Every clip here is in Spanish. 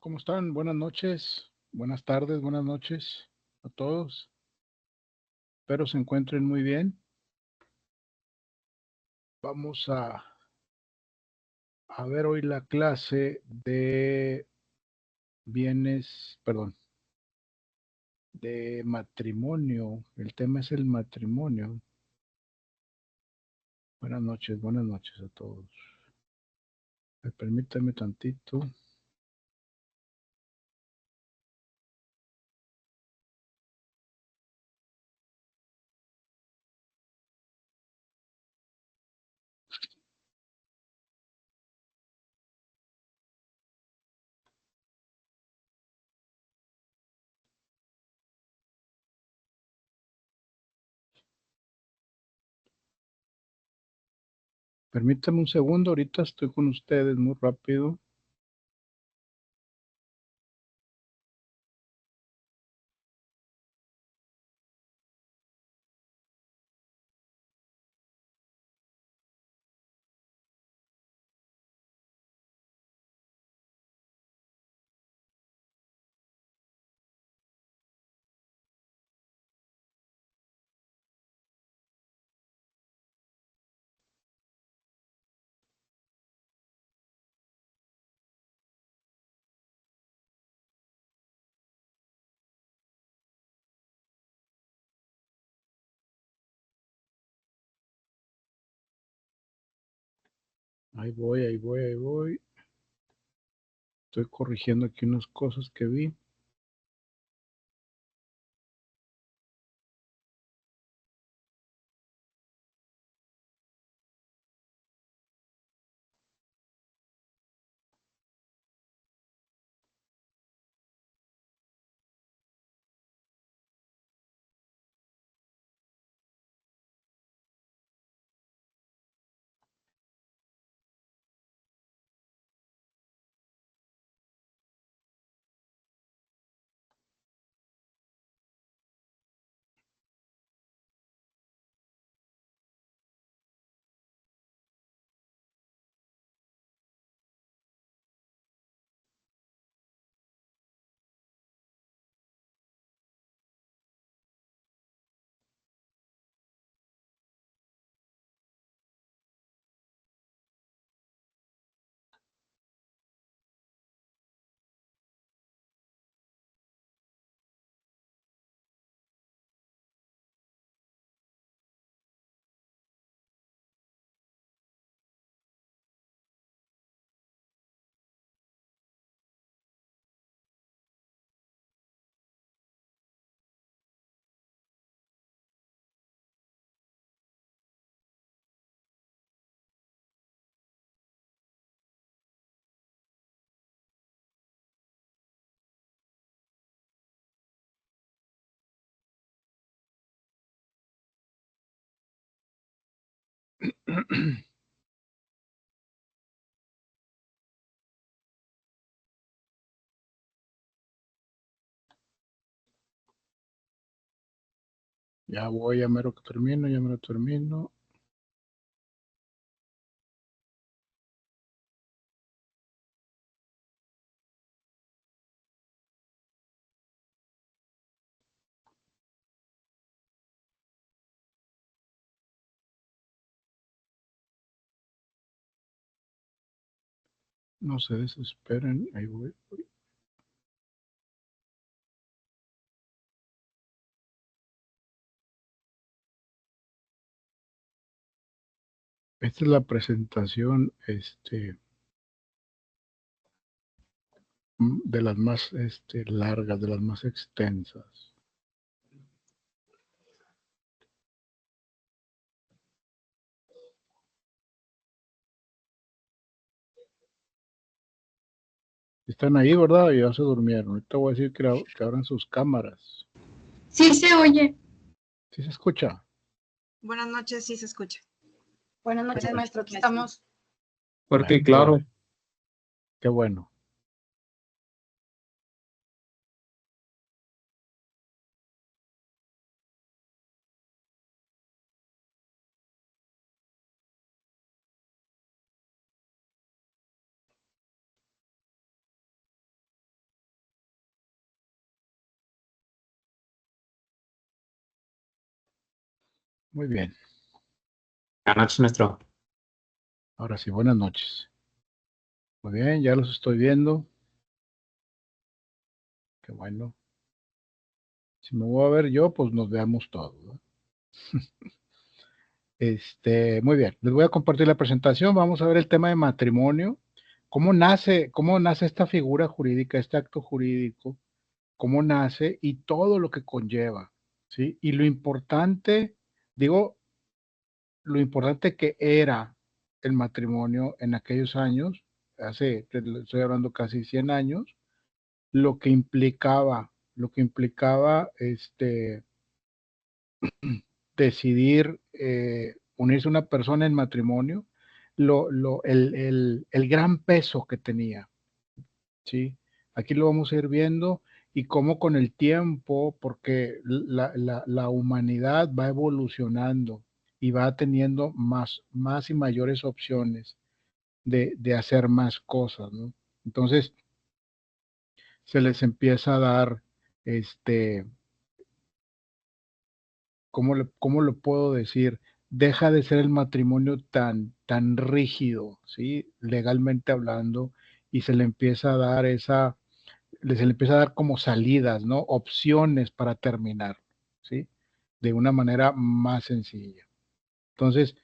¿Cómo están? Buenas noches, buenas tardes, buenas noches a todos. Espero se encuentren muy bien. Vamos a ver hoy la clase de de matrimonio. El tema es el matrimonio. Buenas noches a todos. Permítame tantito. Permítame un segundo, ahorita estoy con ustedes muy rápido. Ahí voy. Estoy corrigiendo aquí unas cosas que vi. Ya mero que termino, ya mero termino. No se desesperen, ahí voy. Esta es la presentación, de las más, largas, de las más extensas. Están ahí, ¿verdad? Ya se durmieron. Ahorita voy a decir que abran sus cámaras. Sí se oye. ¿Sí se escucha? Buenas noches, sí se escucha. Buenas noches, maestro. Aquí estamos. Fuerte y claro. Qué bueno. Muy bien. Buenas noches, maestro. Ahora sí, buenas noches. Muy bien, ya los estoy viendo. Qué bueno. Si me voy a ver yo, pues nos veamos todos, ¿no? Muy bien, les voy a compartir la presentación. Vamos a ver el tema de matrimonio. Cómo nace esta figura jurídica, este acto jurídico, cómo nace y todo lo que conlleva, ¿sí? Y lo importante, lo importante que era el matrimonio en aquellos años, estoy hablando casi 100 años, lo que implicaba, decidir unirse a una persona en matrimonio, el gran peso que tenía, ¿sí? Aquí lo vamos a ir viendo y cómo con el tiempo, porque la humanidad va evolucionando y va teniendo más y mayores opciones de hacer más cosas, ¿no? Entonces, se les empieza a dar, ¿cómo lo puedo decir? Deja de ser el matrimonio tan rígido, ¿sí? Legalmente hablando, y se le empieza a dar se le empieza a dar como salidas, ¿no? Opciones para terminar, ¿sí? De una manera más sencilla. Entonces,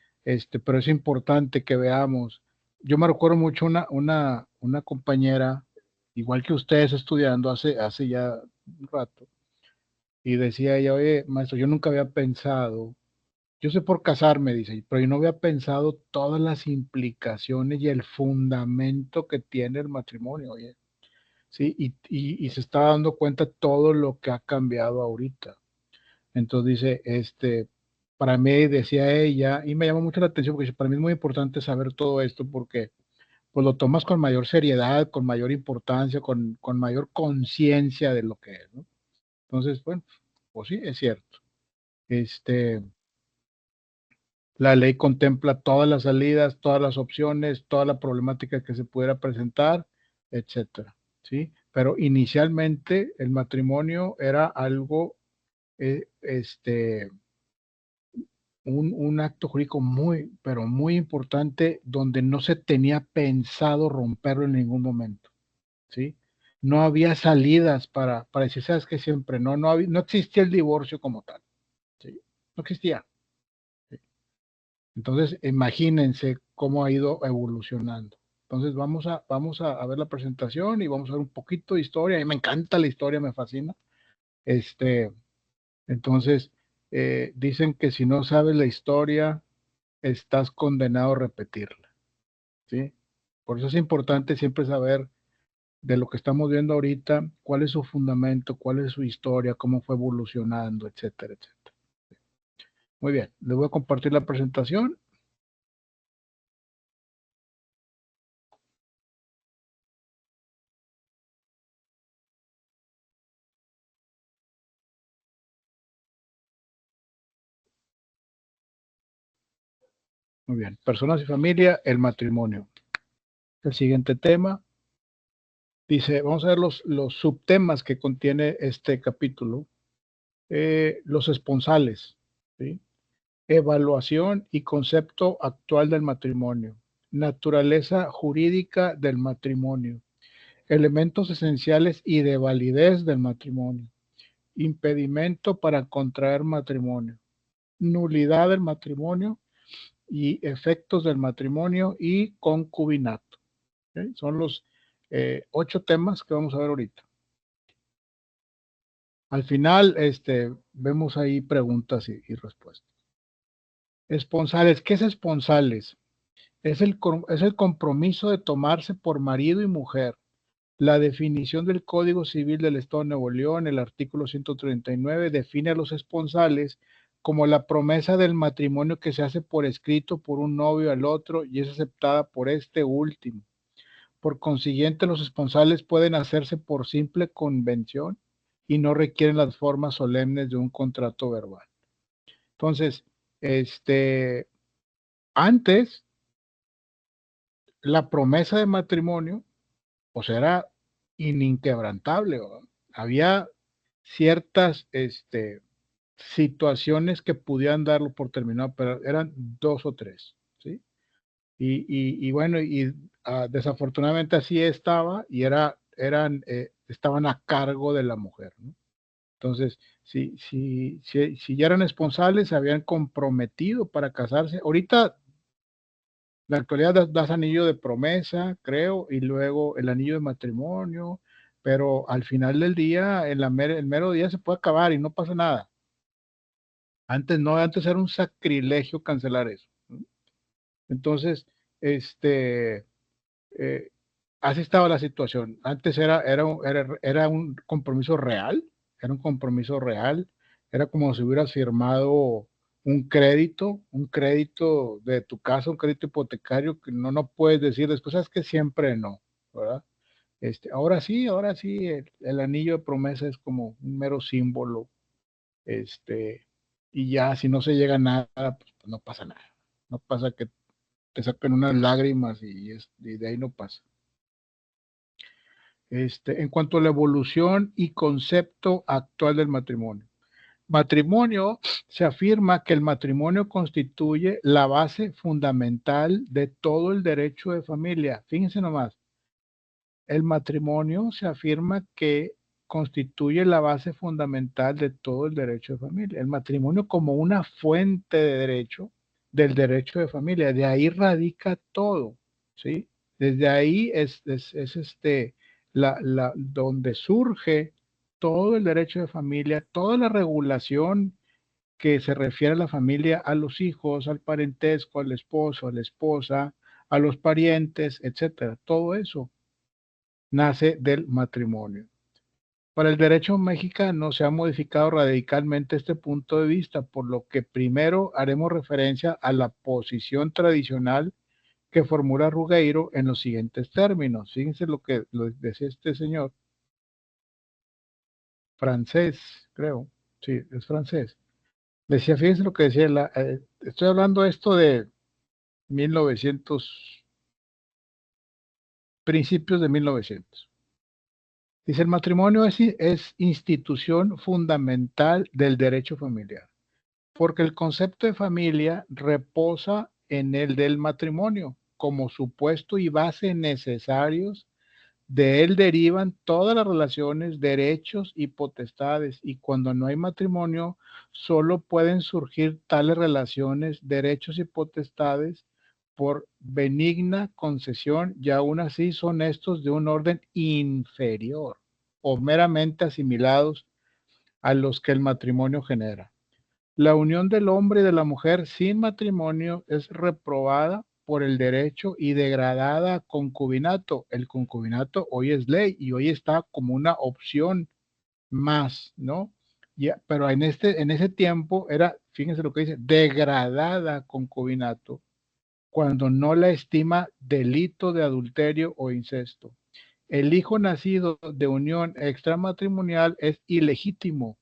pero es importante que veamos. Yo me recuerdo mucho una compañera, igual que ustedes estudiando hace ya un rato, y decía ella, oye, maestro, yo nunca había pensado, yo sé por casarme, dice, pero yo no había pensado todas las implicaciones y el fundamento que tiene el matrimonio, oye, ¿sí? Y se está dando cuenta todo lo que ha cambiado ahorita. Entonces dice, para mí, decía ella, y me llama mucho la atención, porque para mí es muy importante saber todo esto, porque pues lo tomas con mayor seriedad, con mayor importancia, con mayor conciencia de lo que es, ¿no? Entonces, bueno, pues sí, es cierto. La ley contempla todas las salidas, todas las opciones, toda la problemática que se pudiera presentar, etcétera, ¿sí? Pero inicialmente el matrimonio era algo, eh, este, un acto jurídico muy, pero muy importante, donde no se tenía pensado romperlo en ningún momento, ¿sí? No había salidas para decir, sabes que siempre no existía el divorcio como tal, ¿sí? No existía. ¿Sí? Entonces, imagínense cómo ha ido evolucionando. Entonces, vamos a ver la presentación y vamos a ver un poquito de historia. A mí me encanta la historia, me fascina. Este, entonces, dicen que si no sabes la historia, estás condenado a repetirla, ¿sí? Por eso es importante siempre saber de lo que estamos viendo ahorita, cuál es su fundamento, cuál es su historia, cómo fue evolucionando, etcétera, etcétera. Muy bien, les voy a compartir la presentación. Muy bien, personas y familia, el matrimonio. El siguiente tema dice, vamos a ver los subtemas que contiene este capítulo. Los esponsales, ¿sí? Evaluación y concepto actual del matrimonio, naturaleza jurídica del matrimonio, elementos esenciales y de validez del matrimonio, impedimento para contraer matrimonio, nulidad del matrimonio y efectos del matrimonio y concubinato. ¿Okay? Son los 8 temas que vamos a ver ahorita. Al final, vemos ahí preguntas y respuestas. Esponsales, ¿qué es esponsales? Es el compromiso de tomarse por marido y mujer. La definición del Código Civil del Estado de Nuevo León, el artículo 139, define a los esponsales como la promesa del matrimonio que se hace por escrito por un novio al otro y es aceptada por este último. Por consiguiente, los esponsales pueden hacerse por simple convención y no requieren las formas solemnes de un contrato verbal. Entonces, antes, la promesa de matrimonio, pues era ininquebrantable, ¿verdad? Había ciertas situaciones que pudieran darlo por terminado, pero eran 2 o 3, ¿sí? Y bueno, desafortunadamente así estaba y estaban a cargo de la mujer, ¿no? Entonces, si ya eran responsables, se habían comprometido para casarse. Ahorita, en la actualidad das anillo de promesa, creo, y luego el anillo de matrimonio, pero al final del día, el mero día se puede acabar y no pasa nada. Antes no, antes era un sacrilegio cancelar eso, ¿no? Entonces, este, eh, así estaba la situación. Antes era un compromiso real, era un compromiso real, era como si hubieras firmado un crédito de tu casa, un crédito hipotecario que no puedes decir después, es que siempre no, ¿verdad? Ahora sí, el anillo de promesa es como un mero símbolo, y ya si no se llega a nada, pues no pasa nada. No pasa que te saquen unas lágrimas y de ahí no pasa. En cuanto a la evolución y concepto actual del matrimonio. Matrimonio, se afirma que el matrimonio constituye la base fundamental de todo el derecho de familia. Fíjense nomás, el matrimonio se afirma que constituye la base fundamental de todo el derecho de familia. El matrimonio como una fuente de derecho, del derecho de familia. De ahí radica todo, ¿sí? Desde ahí es donde surge todo el derecho de familia, toda la regulación que se refiere a la familia, a los hijos, al parentesco, al esposo, a la esposa, a los parientes, etcétera. Todo eso nace del matrimonio. Para el derecho mexicano se ha modificado radicalmente este punto de vista, por lo que primero haremos referencia a la posición tradicional que formula Rugeiro en los siguientes términos. Fíjense lo decía este señor, francés, creo, sí, es francés. Decía, fíjense lo que decía, estoy hablando esto de 1900, principios de 1900. Dice, el matrimonio es institución fundamental del derecho familiar, porque el concepto de familia reposa en el del matrimonio como supuesto y base necesarios. De él derivan todas las relaciones, derechos y potestades, y cuando no hay matrimonio, solo pueden surgir tales relaciones, derechos y potestades por benigna concesión, y aún así son estos de un orden inferior o meramente asimilados a los que el matrimonio genera. La unión del hombre y de la mujer sin matrimonio es reprobada por el derecho y degradada a concubinato. El concubinato hoy es ley y hoy está como una opción más, ¿no? Pero en ese tiempo era, fíjense lo que dice, degradada a concubinato, cuando no la estima delito de adulterio o incesto. El hijo nacido de unión extramatrimonial es ilegítimo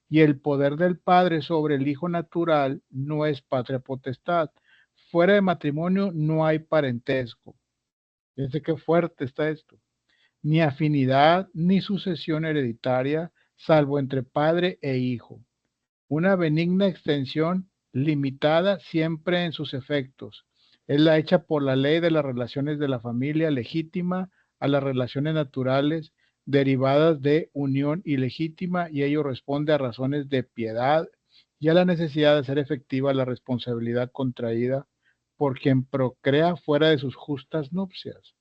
y el poder del padre sobre el hijo natural no es patria potestad. Fuera de matrimonio no hay parentesco. Fíjense qué fuerte está esto. Ni afinidad ni sucesión hereditaria, salvo entre padre e hijo. Una benigna extensión limitada siempre en sus efectos. Es la hecha por la ley de las relaciones de la familia legítima a las relaciones naturales derivadas de unión ilegítima, y ello responde a razones de piedad y a la necesidad de hacer efectiva la responsabilidad contraída por quien procrea fuera de sus justas nupcias.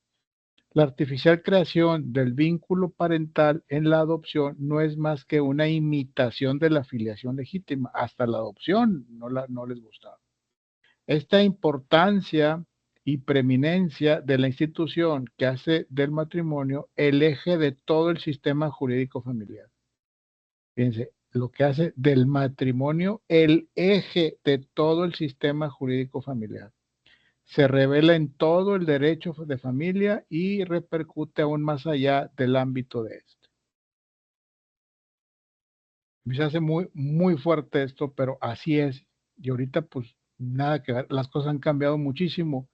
La artificial creación del vínculo parental en la adopción no es más que una imitación de la filiación legítima. Hasta la adopción no les gustaba. Esta importancia y preeminencia de la institución que hace del matrimonio el eje de todo el sistema jurídico familiar. Fíjense, lo que hace del matrimonio el eje de todo el sistema jurídico familiar. Se revela en todo el derecho de familia y repercute aún más allá del ámbito de este. Se hace muy, muy fuerte esto, pero así es. Y ahorita pues nada que ver, las cosas han cambiado muchísimo,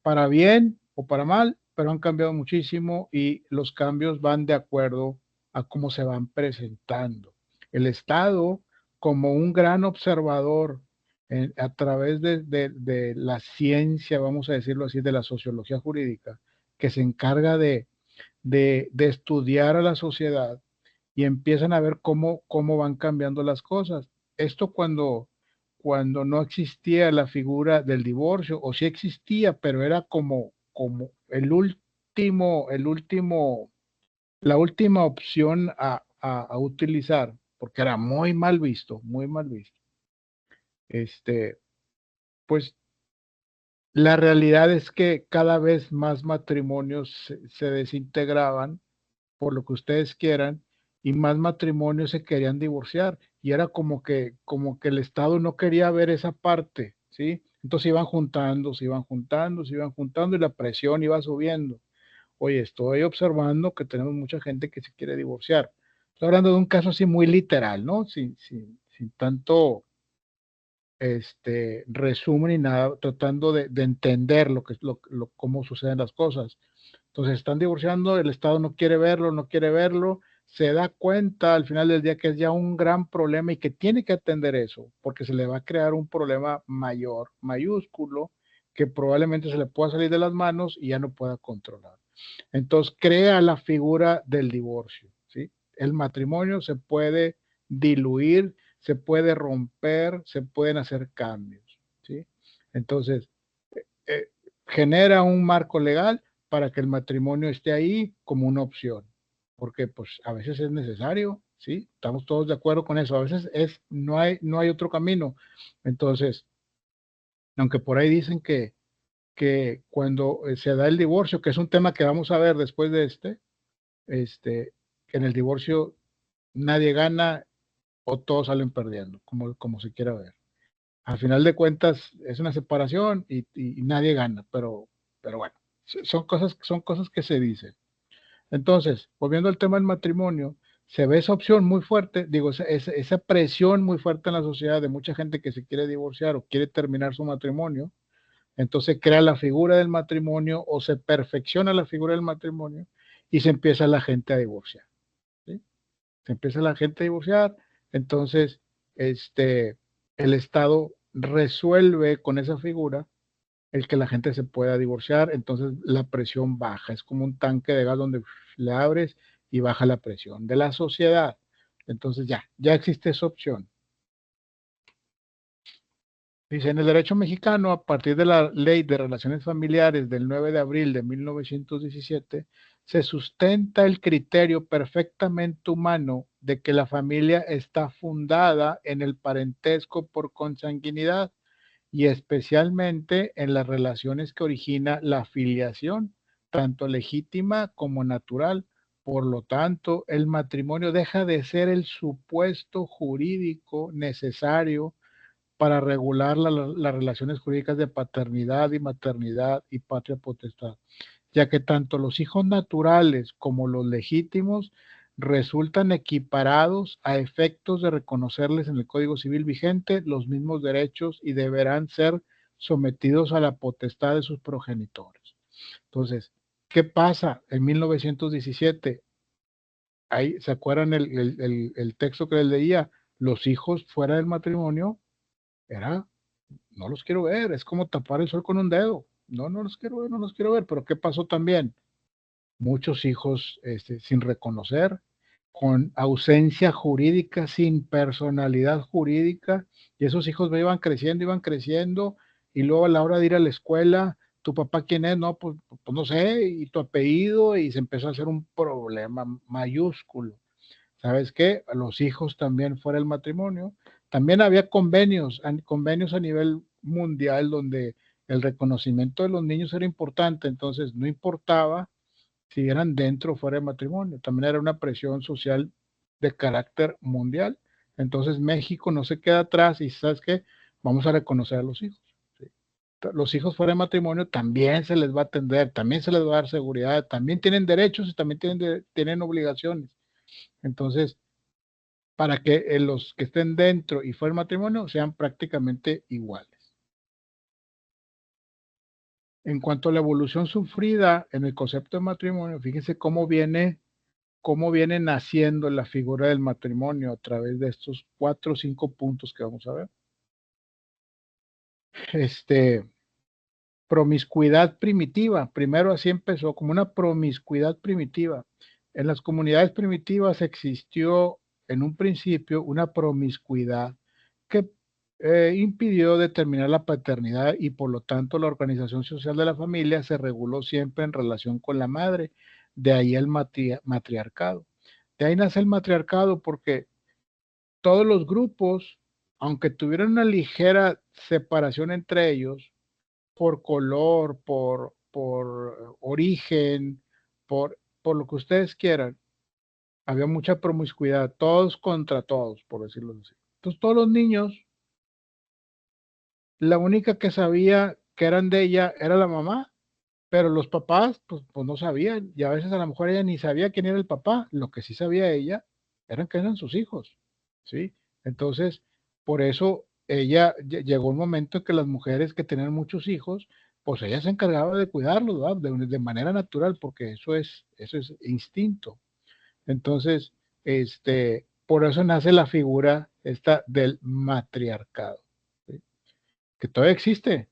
para bien o para mal, pero han cambiado muchísimo y los cambios van de acuerdo a cómo se van presentando. El Estado como un gran observador a través de la ciencia, vamos a decirlo así, de la sociología jurídica, que se encarga de estudiar a la sociedad y empiezan a ver cómo van cambiando las cosas. Esto cuando no existía la figura del divorcio, o sí existía, pero era como la última opción a utilizar, porque era muy mal visto, muy mal visto. Pues la realidad es que cada vez más matrimonios se desintegraban por lo que ustedes quieran, y más matrimonios se querían divorciar, y era como que el Estado no quería ver esa parte, ¿sí? Entonces iban juntando, se iban juntando, se iban juntando, y la presión iba subiendo. Oye, estoy observando que tenemos mucha gente que se quiere divorciar. Estoy hablando de un caso así muy literal, ¿no? Sin tanto resumen y nada, tratando de entender lo que es cómo suceden las cosas. Entonces están divorciando, el Estado no quiere verlo, no quiere verlo, se da cuenta al final del día que es ya un gran problema y que tiene que atender eso, porque se le va a crear un problema mayor, mayúsculo, que probablemente se le pueda salir de las manos y ya no pueda controlar. Entonces crea la figura del divorcio, ¿sí? El matrimonio se puede diluir, se puede romper, se pueden hacer cambios, ¿sí? Entonces, eh, genera un marco legal para que el matrimonio esté ahí como una opción, porque pues a veces es necesario, ¿sí? Estamos todos de acuerdo con eso, a veces no hay otro camino. Entonces, aunque por ahí dicen que cuando se da el divorcio, que es un tema que vamos a ver después de que en el divorcio nadie gana o todos salen perdiendo, como se quiera ver. Al final de cuentas es una separación y nadie gana, pero bueno, son cosas que se dicen. Entonces, volviendo al tema del matrimonio, se ve esa opción muy fuerte, digo, esa presión muy fuerte en la sociedad de mucha gente que se quiere divorciar o quiere terminar su matrimonio. Entonces crea la figura del matrimonio o se perfecciona la figura del matrimonio y se empieza la gente a divorciar, ¿sí? Se empieza la gente a divorciar, entonces el Estado resuelve con esa figura el que la gente se pueda divorciar, entonces la presión baja, es como un tanque de gas donde le abres y baja la presión de la sociedad. Entonces ya existe esa opción. Dice, en el derecho mexicano, a partir de la Ley de Relaciones Familiares del 9 de abril de 1917, se sustenta el criterio perfectamente humano de que la familia está fundada en el parentesco por consanguinidad y especialmente en las relaciones que origina la filiación, tanto legítima como natural. Por lo tanto, el matrimonio deja de ser el supuesto jurídico necesario para regular las relaciones jurídicas de paternidad y maternidad y patria potestad, ya que tanto los hijos naturales como los legítimos resultan equiparados a efectos de reconocerles en el Código Civil vigente los mismos derechos y deberán ser sometidos a la potestad de sus progenitores. Entonces, ¿qué pasa en 1917? Ahí, ¿se acuerdan el texto que les leía? Los hijos fuera del matrimonio era no los quiero ver, es como tapar el sol con un dedo. No los quiero ver, no los quiero ver. Pero ¿qué pasó también? Muchos hijos sin reconocer, con ausencia jurídica, sin personalidad jurídica, y esos hijos iban creciendo, y luego a la hora de ir a la escuela, ¿tu papá quién es? No, pues no sé, y tu apellido, y se empezó a hacer un problema mayúsculo. ¿Sabes qué? Los hijos también fuera del matrimonio. También había convenios a nivel mundial donde el reconocimiento de los niños era importante, entonces no importaba si eran dentro o fuera del matrimonio, también era una presión social de carácter mundial. Entonces México no se queda atrás y ¿sabes qué? Vamos a reconocer a los hijos. ¿Sí? Los hijos fuera de matrimonio también se les va a atender, también se les va a dar seguridad, también tienen derechos y también tienen obligaciones. Entonces, para que los que estén dentro y fuera del matrimonio sean prácticamente iguales. En cuanto a la evolución sufrida en el concepto de matrimonio, fíjense cómo viene cómo viene naciendo la figura del matrimonio a través de estos 4 o 5 puntos que vamos a ver. Promiscuidad primitiva. Primero así empezó, como una promiscuidad primitiva. En las comunidades primitivas existió en un principio una promiscuidad que impidió determinar la paternidad y por lo tanto la organización social de la familia se reguló siempre en relación con la madre. De ahí el matriarcado. De ahí nace el matriarcado porque todos los grupos, aunque tuvieran una ligera separación entre ellos, por color, por origen, por lo que ustedes quieran, había mucha promiscuidad, todos contra todos, por decirlo así. Entonces todos los niños, la única que sabía que eran de ella era la mamá, pero los papás pues no sabían, y a veces a lo mejor ella ni sabía quién era el papá, lo que sí sabía ella eran que eran sus hijos, ¿sí? Entonces, por eso ella llegó un momento en que las mujeres que tenían muchos hijos, pues ella se encargaba de cuidarlos, ¿verdad? De manera natural, porque eso es instinto. Entonces, por eso nace la figura esta del matriarcado, ¿sí? Que todavía existe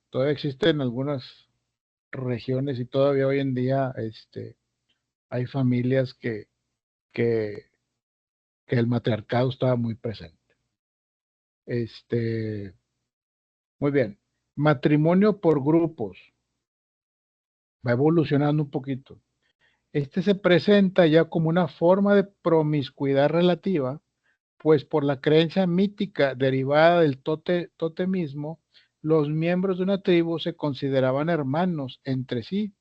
en algunas regiones y todavía hoy en día hay familias que, que el matriarcado estaba muy presente. Muy bien. Matrimonio por grupos. Va evolucionando un poquito. Se presenta ya como una forma de promiscuidad relativa, pues por la creencia mítica derivada del totemismo, los miembros de una tribu se consideraban hermanos entre sí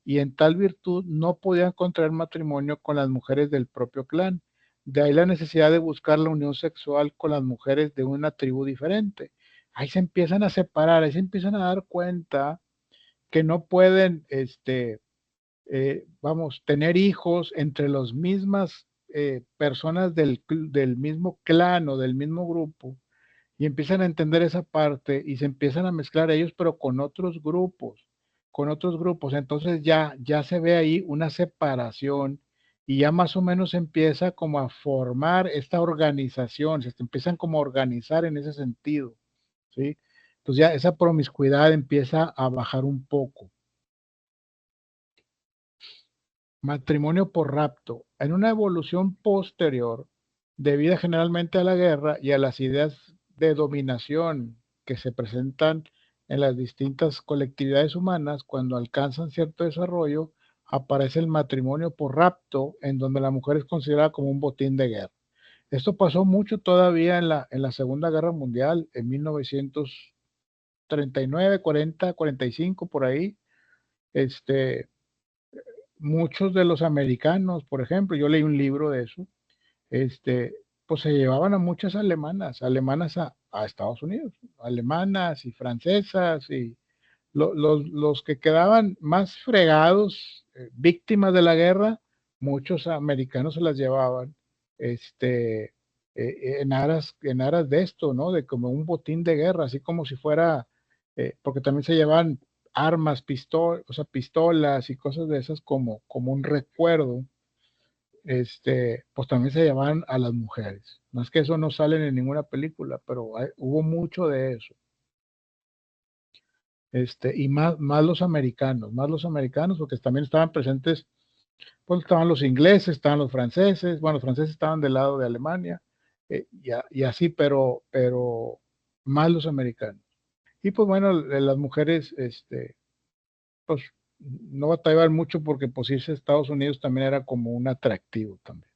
y en tal virtud no podían contraer matrimonio con las mujeres del propio clan. De ahí la necesidad de buscar la unión sexual con las mujeres de una tribu diferente. Ahí se empiezan a separar, ahí se empiezan a dar cuenta que no pueden, tener hijos entre las mismas personas del mismo clan o del mismo grupo, y empiezan a entender esa parte y se empiezan a mezclar ellos, pero con otros grupos. Entonces ya se ve ahí una separación y ya más o menos se empieza como a formar esta organización, se empiezan como a organizar en ese sentido, ¿sí? Entonces ya esa promiscuidad empieza a bajar un poco. Matrimonio por rapto. En una evolución posterior, debida generalmente a la guerra y a las ideas de dominación que se presentan en las distintas colectividades humanas, cuando alcanzan cierto desarrollo, aparece el matrimonio por rapto, en donde la mujer es considerada como un botín de guerra. Esto pasó mucho todavía en la Segunda Guerra Mundial, en 1939, 40, 45, por ahí. Muchos de los americanos, por ejemplo, yo leí un libro de eso, pues se llevaban a muchas alemanas a Estados Unidos, alemanas y francesas, y los que quedaban más fregados, víctimas de la guerra, muchos americanos se las llevaban, en aras de esto, ¿no? De como un botín de guerra, así como si fuera, porque también se llevan armas, pistolas y cosas de esas como un recuerdo, pues también se llevaban a las mujeres. No es que eso no sale en ninguna película, pero hubo mucho de eso. Y más los americanos, porque también estaban presentes, pues estaban los ingleses, estaban los franceses, bueno, los franceses estaban del lado de Alemania, y así, pero más los americanos. Y pues bueno, las mujeres, pues no batallaban mucho porque pues irse a Estados Unidos también era como un atractivo también.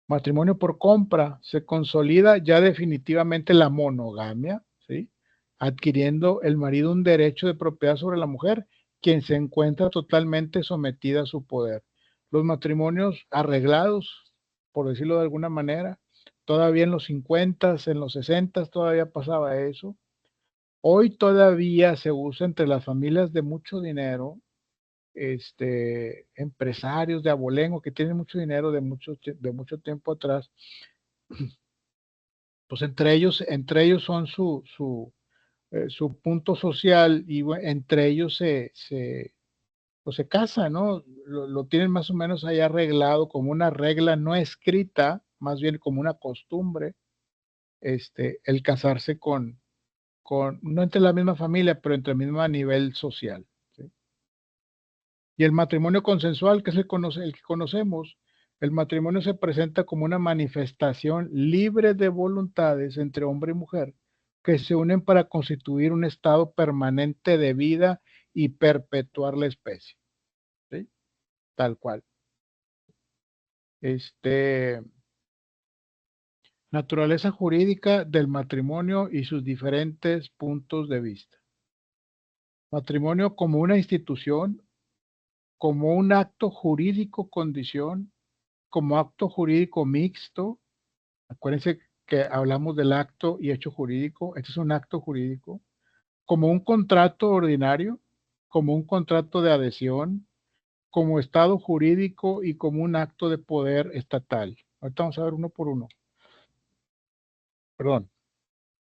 Matrimonio por compra, se consolida ya definitivamente la monogamia, ¿sí? Adquiriendo el marido un derecho de propiedad sobre la mujer, quien se encuentra totalmente sometida a su poder. Los matrimonios arreglados, por decirlo de alguna manera, todavía en los 50, en los 60 todavía pasaba eso. Hoy todavía se usa entre las familias de mucho dinero, empresarios de abolengo que tienen mucho dinero de mucho tiempo atrás, pues entre ellos son su punto social, y entre ellos pues se casan, ¿no? Lo tienen más o menos ahí arreglado como una regla no escrita, más bien como una costumbre, el casarse no entre la misma familia, pero entre el mismo nivel social, ¿sí? Y el matrimonio consensual, que es el que conocemos, el matrimonio se presenta como una manifestación libre de voluntades entre hombre y mujer que se unen para constituir un estado permanente de vida y perpetuar la especie, ¿sí? Tal cual. Naturaleza jurídica del matrimonio y sus diferentes puntos de vista. Matrimonio como una institución, como un acto jurídico condición, como acto jurídico mixto. Acuérdense que hablamos del acto y hecho jurídico. Este es un acto jurídico. Como un contrato ordinario, como un contrato de adhesión, como estado jurídico y como un acto de poder estatal. Ahorita vamos a ver uno por uno. Perdón.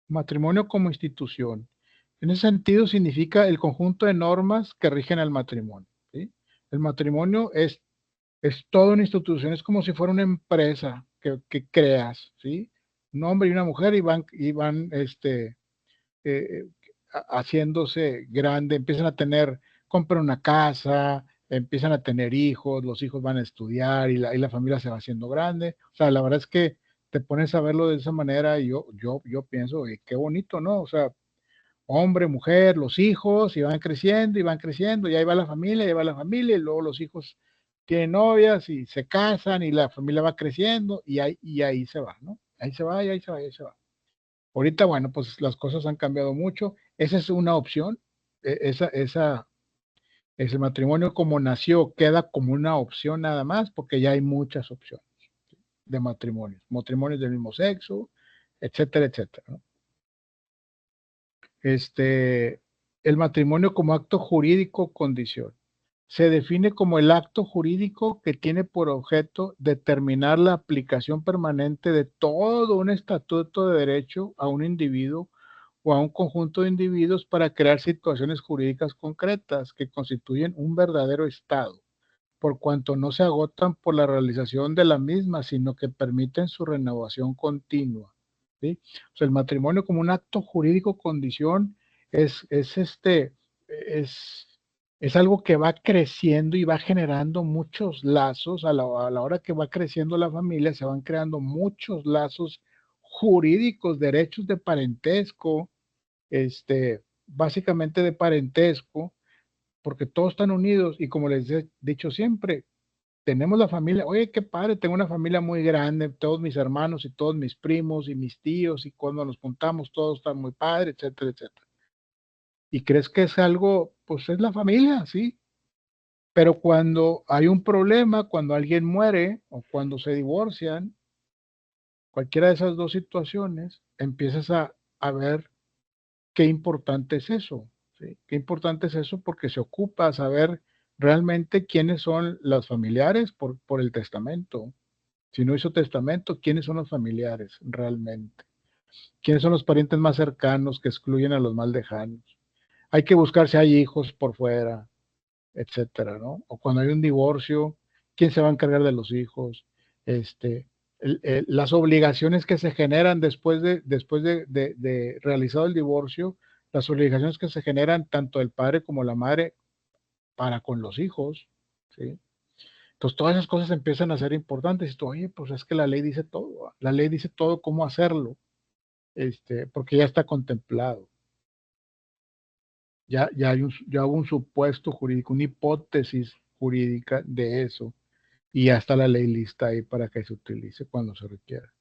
Matrimonio como institución. En ese sentido significa el conjunto de normas que rigen al matrimonio, ¿sí? El matrimonio es toda una institución, es como si fuera una empresa que creas, ¿sí? Un hombre y una mujer y van eh, haciéndose grande, empiezan a compran una casa, empiezan a tener hijos, los hijos van a estudiar y la familia se va haciendo grande. O sea, la verdad es que te pones a verlo de esa manera y yo pienso, "Oye, qué bonito, ¿no? O sea, hombre, mujer, los hijos, y van creciendo, y ahí va la familia, y ahí va la familia, y luego los hijos tienen novias y se casan y la familia va creciendo y ahí se va, ¿no? Ahí se va, y ahí se va, y ahí se va. Ahorita, bueno, pues las cosas han cambiado mucho. Esa es una opción. Ese matrimonio como nació queda como una opción nada más, porque ya hay muchas opciones de matrimonios del mismo sexo, etcétera, etcétera, ¿no? El matrimonio como acto jurídico condición. Se define como el acto jurídico que tiene por objeto determinar la aplicación permanente de todo un estatuto de derecho a un individuo o a un conjunto de individuos para crear situaciones jurídicas concretas que constituyen un verdadero Estado, por cuanto no se agotan por la realización de la misma, sino que permiten su renovación continua, ¿sí? O sea, el matrimonio como un acto jurídico condición es, es, este, es, es algo que va creciendo y va generando muchos lazos. A la hora que va creciendo la familia, se van creando muchos lazos jurídicos, derechos de parentesco, básicamente de parentesco, porque todos están unidos y como les he dicho siempre, tenemos la familia, oye, qué padre, tengo una familia muy grande, todos mis hermanos y todos mis primos y mis tíos y cuando nos juntamos todos están muy padre, etcétera, etcétera. Y crees que es algo, pues es la familia, sí, pero cuando hay un problema, cuando alguien muere o cuando se divorcian, cualquiera de esas dos situaciones, empiezas a ver qué importante es eso, ¿sí? Qué importante es eso porque se ocupa saber realmente quiénes son los familiares por el testamento. Si no hizo testamento, ¿quiénes son los familiares realmente? ¿Quiénes son los parientes más cercanos que excluyen a los más lejanos? Hay que buscar si hay hijos por fuera, etcétera, ¿no? O cuando hay un divorcio, ¿quién se va a encargar de los hijos? Este, las obligaciones que se generan después de realizado el divorcio, las obligaciones que se generan tanto el padre como la madre para con los hijos, ¿sí? Entonces todas esas cosas empiezan a ser importantes. Y tú, oye, pues es que la ley dice todo, la ley dice todo cómo hacerlo, porque ya está contemplado. Ya hubo un supuesto jurídico, una hipótesis jurídica de eso, y ya está la ley lista ahí para que se utilice cuando se requiera.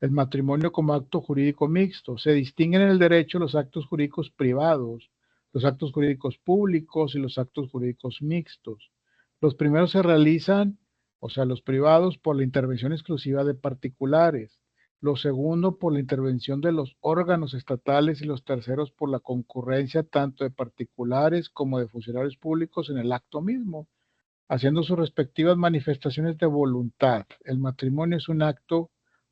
El matrimonio como acto jurídico mixto. Se distinguen en el derecho los actos jurídicos privados, los actos jurídicos públicos y los actos jurídicos mixtos. Los primeros se realizan, o sea, los privados, por la intervención exclusiva de particulares. Los segundos por la intervención de los órganos estatales y los terceros por la concurrencia tanto de particulares como de funcionarios públicos en el acto mismo, haciendo sus respectivas manifestaciones de voluntad. El matrimonio es un acto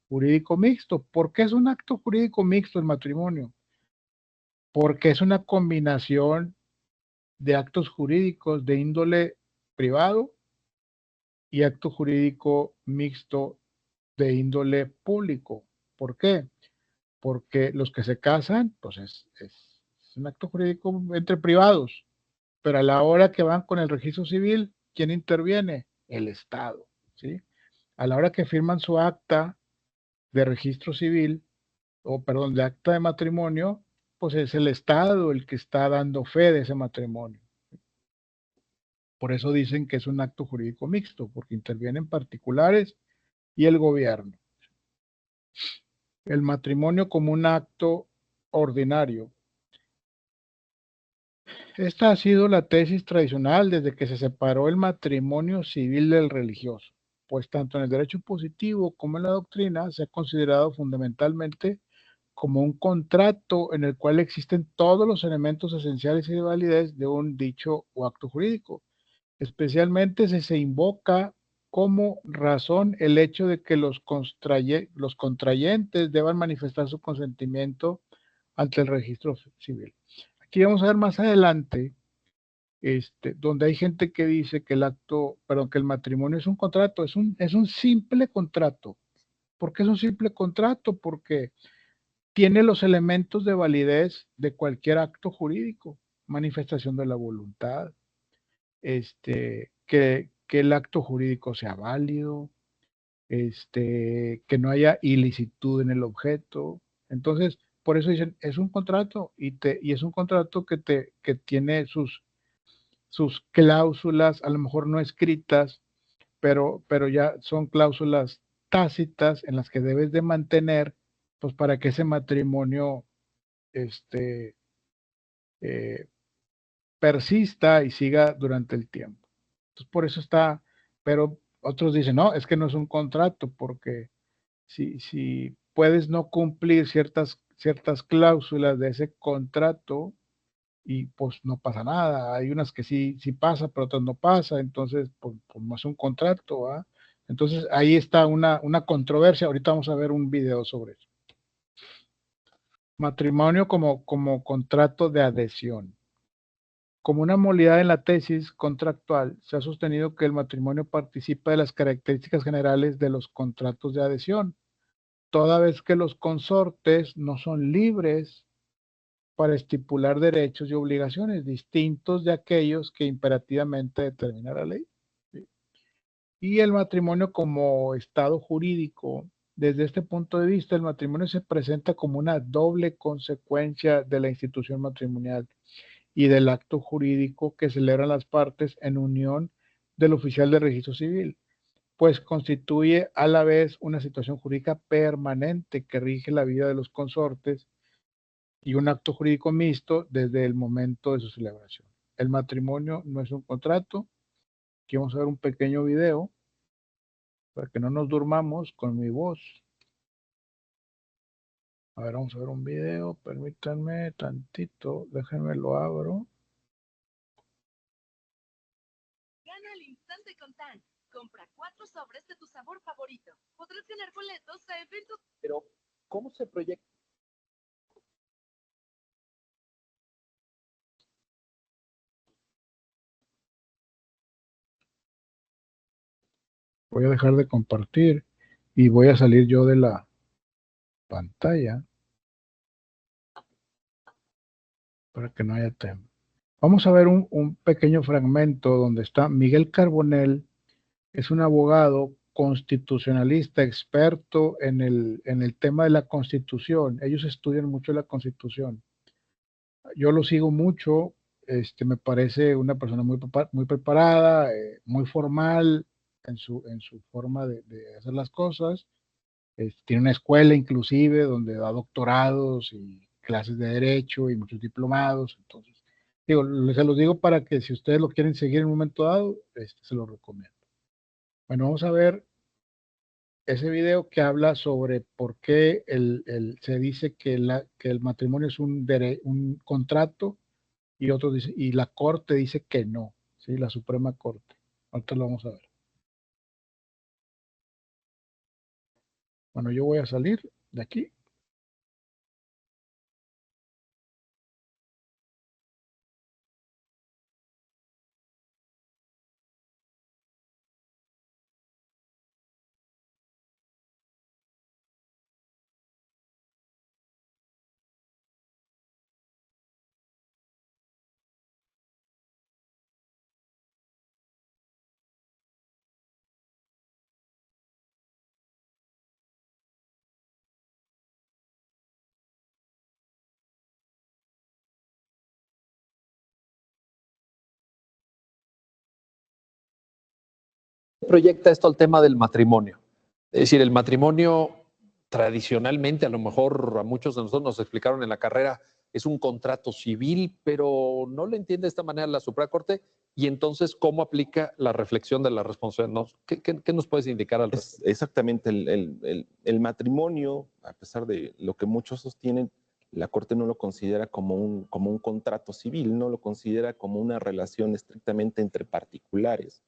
jurídico mixto. ¿Por qué es un acto jurídico mixto el matrimonio? Porque es una combinación de actos jurídicos de índole privado y acto jurídico mixto de índole público. ¿Por qué? Porque los que se casan, pues es un acto jurídico entre privados, pero a la hora que van con el registro civil, ¿quién interviene? El Estado, ¿sí? A la hora que firman su acta de registro civil, o perdón, de acta de matrimonio, pues es el Estado el que está dando fe de ese matrimonio. Por eso dicen que es un acto jurídico mixto, porque intervienen particulares y el gobierno. El matrimonio como un acto ordinario. Esta ha sido la tesis tradicional desde que se separó el matrimonio civil del religioso, pues tanto en el derecho positivo como en la doctrina se ha considerado fundamentalmente como un contrato en el cual existen todos los elementos esenciales y de validez de un dicho o acto jurídico, especialmente si se invoca como razón el hecho de que los contrayentes deban manifestar su consentimiento ante el registro civil. Aquí vamos a ver más adelante, donde hay gente que dice que que el matrimonio es un contrato, es un simple contrato. ¿Por qué es un simple contrato? Porque tiene los elementos de validez de cualquier acto jurídico, manifestación de la voluntad, que el acto jurídico sea válido, que no haya ilicitud en el objeto. Entonces, por eso dicen, es un contrato y es un contrato que tiene sus cláusulas, a lo mejor no escritas, pero ya son cláusulas tácitas en las que debes de mantener, pues para que ese matrimonio este, eh, persista y siga durante el tiempo. Entonces, por eso está, pero otros dicen, no, es que no es un contrato, porque si puedes no cumplir ciertas cláusulas de ese contrato, y pues no pasa nada. Hay unas que sí pasa, pero otras no pasa, entonces pues no es un contrato, ¿va? Entonces ahí está una controversia. Ahorita vamos a ver un video sobre eso. Matrimonio como contrato de adhesión. Como una modalidad en la tesis contractual, se ha sostenido que el matrimonio participa de las características generales de los contratos de adhesión, toda vez que los consortes no son libres para estipular derechos y obligaciones distintos de aquellos que imperativamente determina la ley. ¿Sí? Y el matrimonio como estado jurídico, desde este punto de vista, el matrimonio se presenta como una doble consecuencia de la institución matrimonial y del acto jurídico que celebran las partes en unión del oficial de registro civil, pues constituye a la vez una situación jurídica permanente que rige la vida de los consortes y un acto jurídico mixto desde el momento de su celebración. El matrimonio no es un contrato. Aquí vamos a ver un pequeño video para que no nos durmamos con mi voz. A ver, vamos a ver un video. Permítanme tantito. Déjenme lo abro. Gana al instante con TAN. Compra 4 sobres de tu sabor favorito. Podrás ganar boletos a eventos. Pero, ¿cómo se proyecta? Voy a dejar de compartir y voy a salir yo de la pantalla para que no haya tema. Vamos a ver un pequeño fragmento donde está Miguel Carbonell. Es un abogado constitucionalista, experto en el tema de la Constitución. Ellos estudian mucho la Constitución. Yo lo sigo mucho, me parece una persona muy preparada, muy formal en su forma de hacer las cosas. Tiene una escuela inclusive donde da doctorados y clases de derecho y muchos diplomados. Entonces, digo, se los digo para que si ustedes lo quieren seguir en un momento dado, se lo recomiendo. Bueno, vamos a ver ese video que habla sobre por qué se dice que el matrimonio es un contrato y otro dice, y la Corte dice que no, ¿sí? La Suprema Corte. Ahorita lo vamos a ver. Bueno, yo voy a salir de aquí. proyecta esto al tema del matrimonio? Es decir, el matrimonio tradicionalmente, a lo mejor a muchos de nosotros nos explicaron en la carrera, es un contrato civil, pero no lo entiende de esta manera la Suprema Corte. Y entonces, ¿cómo aplica la reflexión de la responsabilidad? ¿Qué nos puedes indicar al respecto? Exactamente, el matrimonio, a pesar de lo que muchos sostienen, la Corte no lo considera como un contrato civil, no lo considera como una relación estrictamente entre particulares,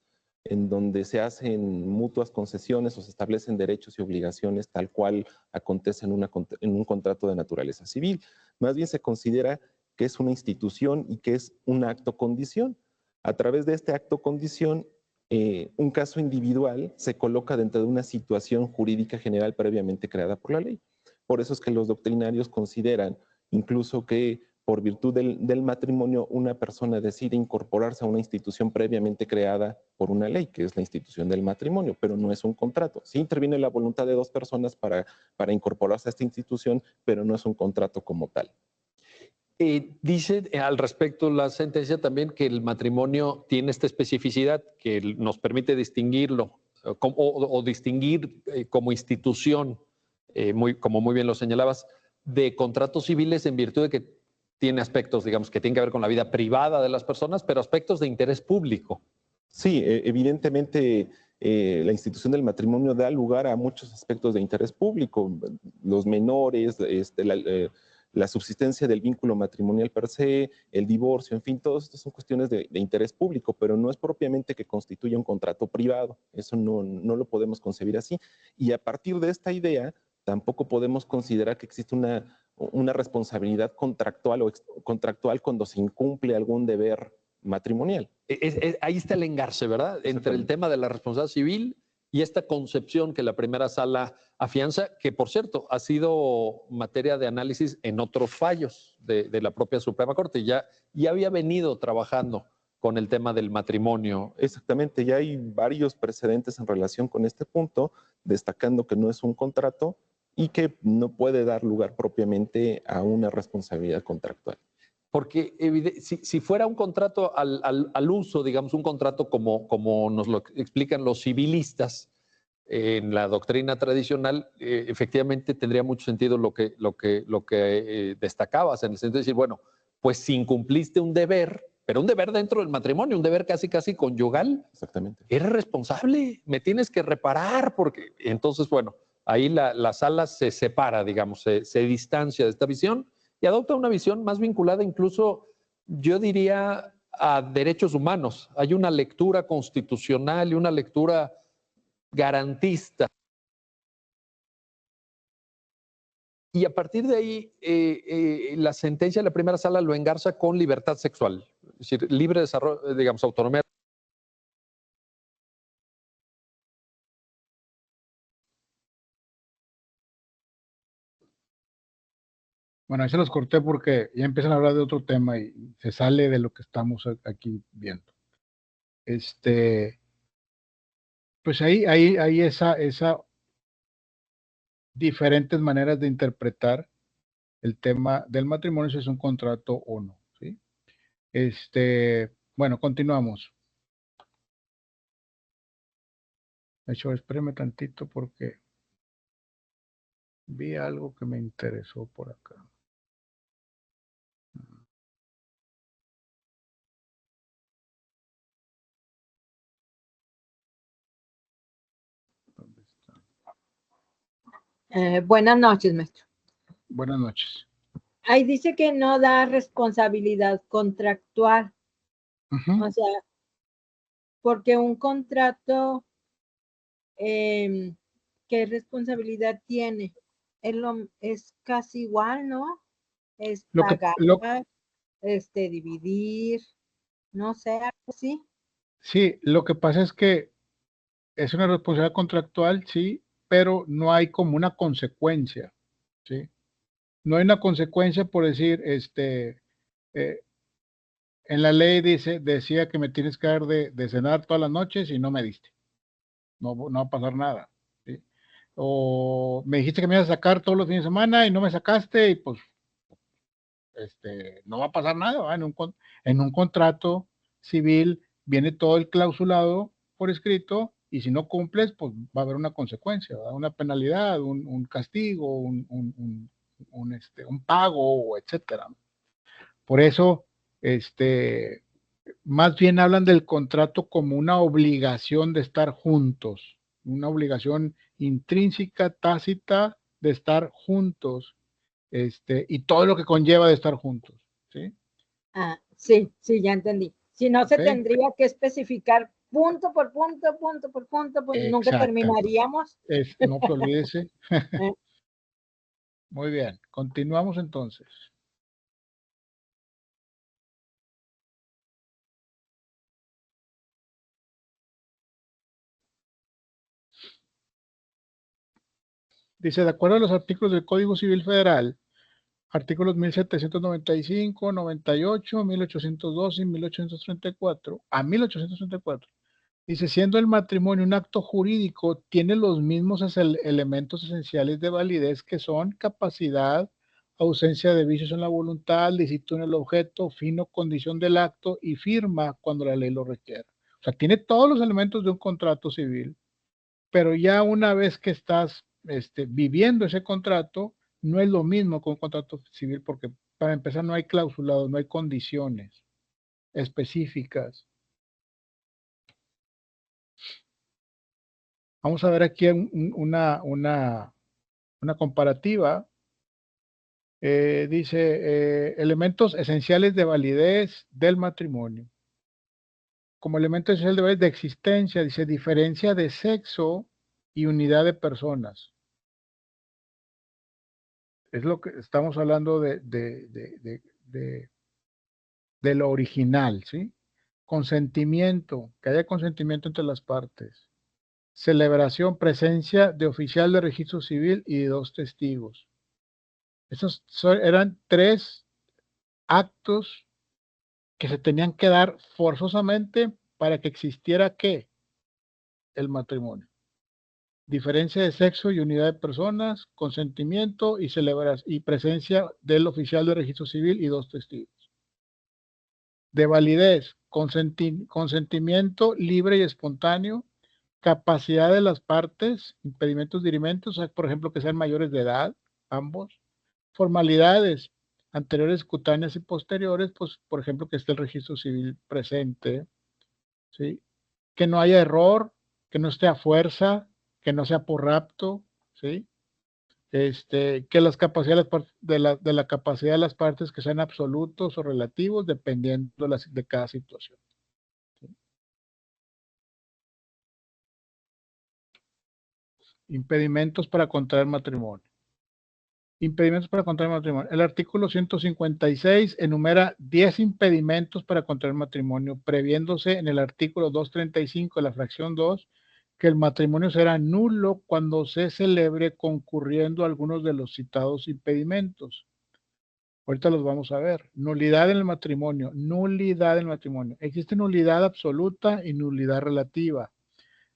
en donde se hacen mutuas concesiones o se establecen derechos y obligaciones tal cual acontece en un contrato de naturaleza civil. Más bien se considera que es una institución y que es un acto condición. A través de este acto condición, un caso individual se coloca dentro de una situación jurídica general previamente creada por la ley. Por eso es que los doctrinarios consideran incluso que por virtud del matrimonio una persona decide incorporarse a una institución previamente creada por una ley, que es la institución del matrimonio, pero no es un contrato. Sí interviene la voluntad de dos personas para incorporarse a esta institución, pero no es un contrato como tal. Dice al respecto la sentencia también que el matrimonio tiene esta especificidad que nos permite distinguirlo o distinguir como institución, como muy bien lo señalabas, de contratos civiles en virtud de que tiene aspectos, digamos, que tienen que ver con la vida privada de las personas, pero aspectos de interés público. Sí, evidentemente la institución del matrimonio da lugar a muchos aspectos de interés público, los menores, la subsistencia del vínculo matrimonial per se, el divorcio, en fin, todas estas son cuestiones de interés público, pero no es propiamente que constituya un contrato privado. Eso no lo podemos concebir así. Y a partir de esta idea, tampoco podemos considerar que existe una responsabilidad contractual cuando se incumple algún deber matrimonial. Ahí está el engarce, ¿verdad? Entre el tema de la responsabilidad civil y esta concepción que la primera sala afianza, que por cierto ha sido materia de análisis en otros fallos de la propia Suprema Corte. Ya había venido trabajando con el tema del matrimonio. Exactamente, ya hay varios precedentes en relación con este punto, destacando que no es un contrato y que no puede dar lugar propiamente a una responsabilidad contractual. Porque si fuera un contrato al uso, digamos, un contrato como nos lo explican los civilistas en la doctrina tradicional, efectivamente tendría mucho sentido lo que destacabas, en el sentido de decir, bueno, pues si incumpliste un deber, pero un deber dentro del matrimonio, un deber casi conyugal. Exactamente. Eres responsable, me tienes que reparar, porque entonces, bueno, ahí la sala se separa, digamos, se distancia de esta visión y adopta una visión más vinculada incluso, yo diría, a derechos humanos. Hay una lectura constitucional y una lectura garantista. Y a partir de ahí, la sentencia de la primera sala lo engarza con libertad sexual, es decir, libre desarrollo, digamos, autonomía. Bueno, ahí se los corté porque ya empiezan a hablar de otro tema y se sale de lo que estamos aquí viendo. Pues hay esa diferentes maneras de interpretar el tema del matrimonio, si es un contrato o no, ¿sí? Bueno, continuamos. De hecho, espéreme tantito porque vi algo que me interesó por acá. ¿Dónde está? Buenas noches, maestro. Buenas noches. Ahí dice que no da responsabilidad contractual. O sea, porque un contrato, ¿qué responsabilidad tiene? Es casi igual, ¿no? Es pagar, dividir, no sé, algo así. Sí, lo que pasa es que es una responsabilidad contractual, sí, pero no hay como una consecuencia, ¿sí? No hay una consecuencia por decir, en la ley decía que me tienes que dar de cenar todas las noches y no me diste. No va a pasar nada, ¿sí? O me dijiste que me ibas a sacar todos los fines de semana y no me sacaste y pues, no va a pasar nada, ¿va? En un contrato civil viene todo el clausulado por escrito y si no cumples, pues va a haber una consecuencia, ¿verdad? Una penalidad, un castigo, un pago, etcétera. Por eso, más bien hablan del contrato como una obligación de estar juntos, una obligación intrínseca, tácita de estar juntos, y todo lo que conlleva de estar juntos, ¿sí? Ah, sí, ya entendí. Si no, se Ok. tendría que especificar punto por punto, pues nunca Exacto. terminaríamos. No te olvides. Eh. Muy bien, continuamos entonces. Dice, de acuerdo a los artículos del Código Civil Federal, artículos 1795, 98, 1812 y 1834, a 1834, dice, siendo el matrimonio un acto jurídico, tiene los mismos elementos esenciales de validez que son capacidad, ausencia de vicios en la voluntad, licitud en el objeto, fin o condición del acto y firma cuando la ley lo requiera. O sea, tiene todos los elementos de un contrato civil, pero ya una vez que estás viviendo ese contrato, no es lo mismo que un contrato civil porque para empezar no hay clausulados, no hay condiciones específicas. Vamos a ver aquí una comparativa. Dice, elementos esenciales de validez del matrimonio. Como elemento esencial de validez de existencia, dice, diferencia de sexo y unidad de personas. Es lo que estamos hablando de lo original, ¿sí? Consentimiento, que haya consentimiento entre las partes. Celebración, presencia de oficial de registro civil y de 2 testigos. Esos eran 3 actos que se tenían que dar forzosamente para que existiera ¿qué? El matrimonio. Diferencia de sexo y unidad de personas, consentimiento y y presencia del oficial de registro civil y 2 testigos. De validez, consentimiento libre y espontáneo, capacidad de las partes, impedimentos dirimentos, o sea, por ejemplo, que sean mayores de edad, ambos. Formalidades anteriores, cutáneas y posteriores, pues, por ejemplo, que esté el registro civil presente, ¿sí? Que no haya error, que no esté a fuerza, que no sea por rapto, ¿sí? Que las capacidades de la capacidad de las partes que sean absolutos o relativos, dependiendo de cada situación. ¿Sí? Impedimentos para contraer matrimonio. Impedimentos para contraer matrimonio. El artículo 156 enumera 10 impedimentos para contraer matrimonio, previéndose en el artículo 235 de la fracción 2 que el matrimonio será nulo cuando se celebre concurriendo algunos de los citados impedimentos. Ahorita los vamos a ver. Nulidad en el matrimonio. Nulidad en el matrimonio. Existe nulidad absoluta y nulidad relativa.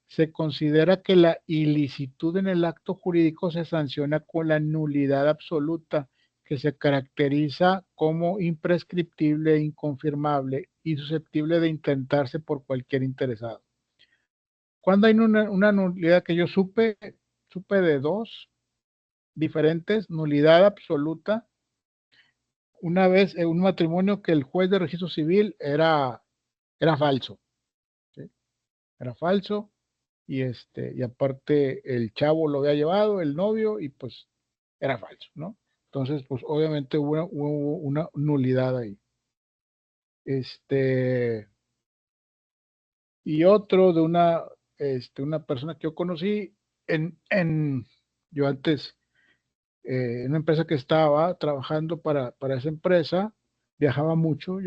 Se considera que la ilicitud en el acto jurídico se sanciona con la nulidad absoluta, que se caracteriza como imprescriptible, inconfirmable y susceptible de intentarse por cualquier interesado. Cuando hay una nulidad que yo supe de 2 diferentes, nulidad absoluta. Una vez en un matrimonio que el juez de registro civil era falso, ¿sí? Era falso. Y aparte el chavo lo había llevado, el novio, y pues era falso, ¿no? Entonces, pues obviamente hubo una nulidad ahí. Y otro de una persona que yo conocí yo antes, en una empresa que estaba trabajando para esa empresa, yo viajaba mucho,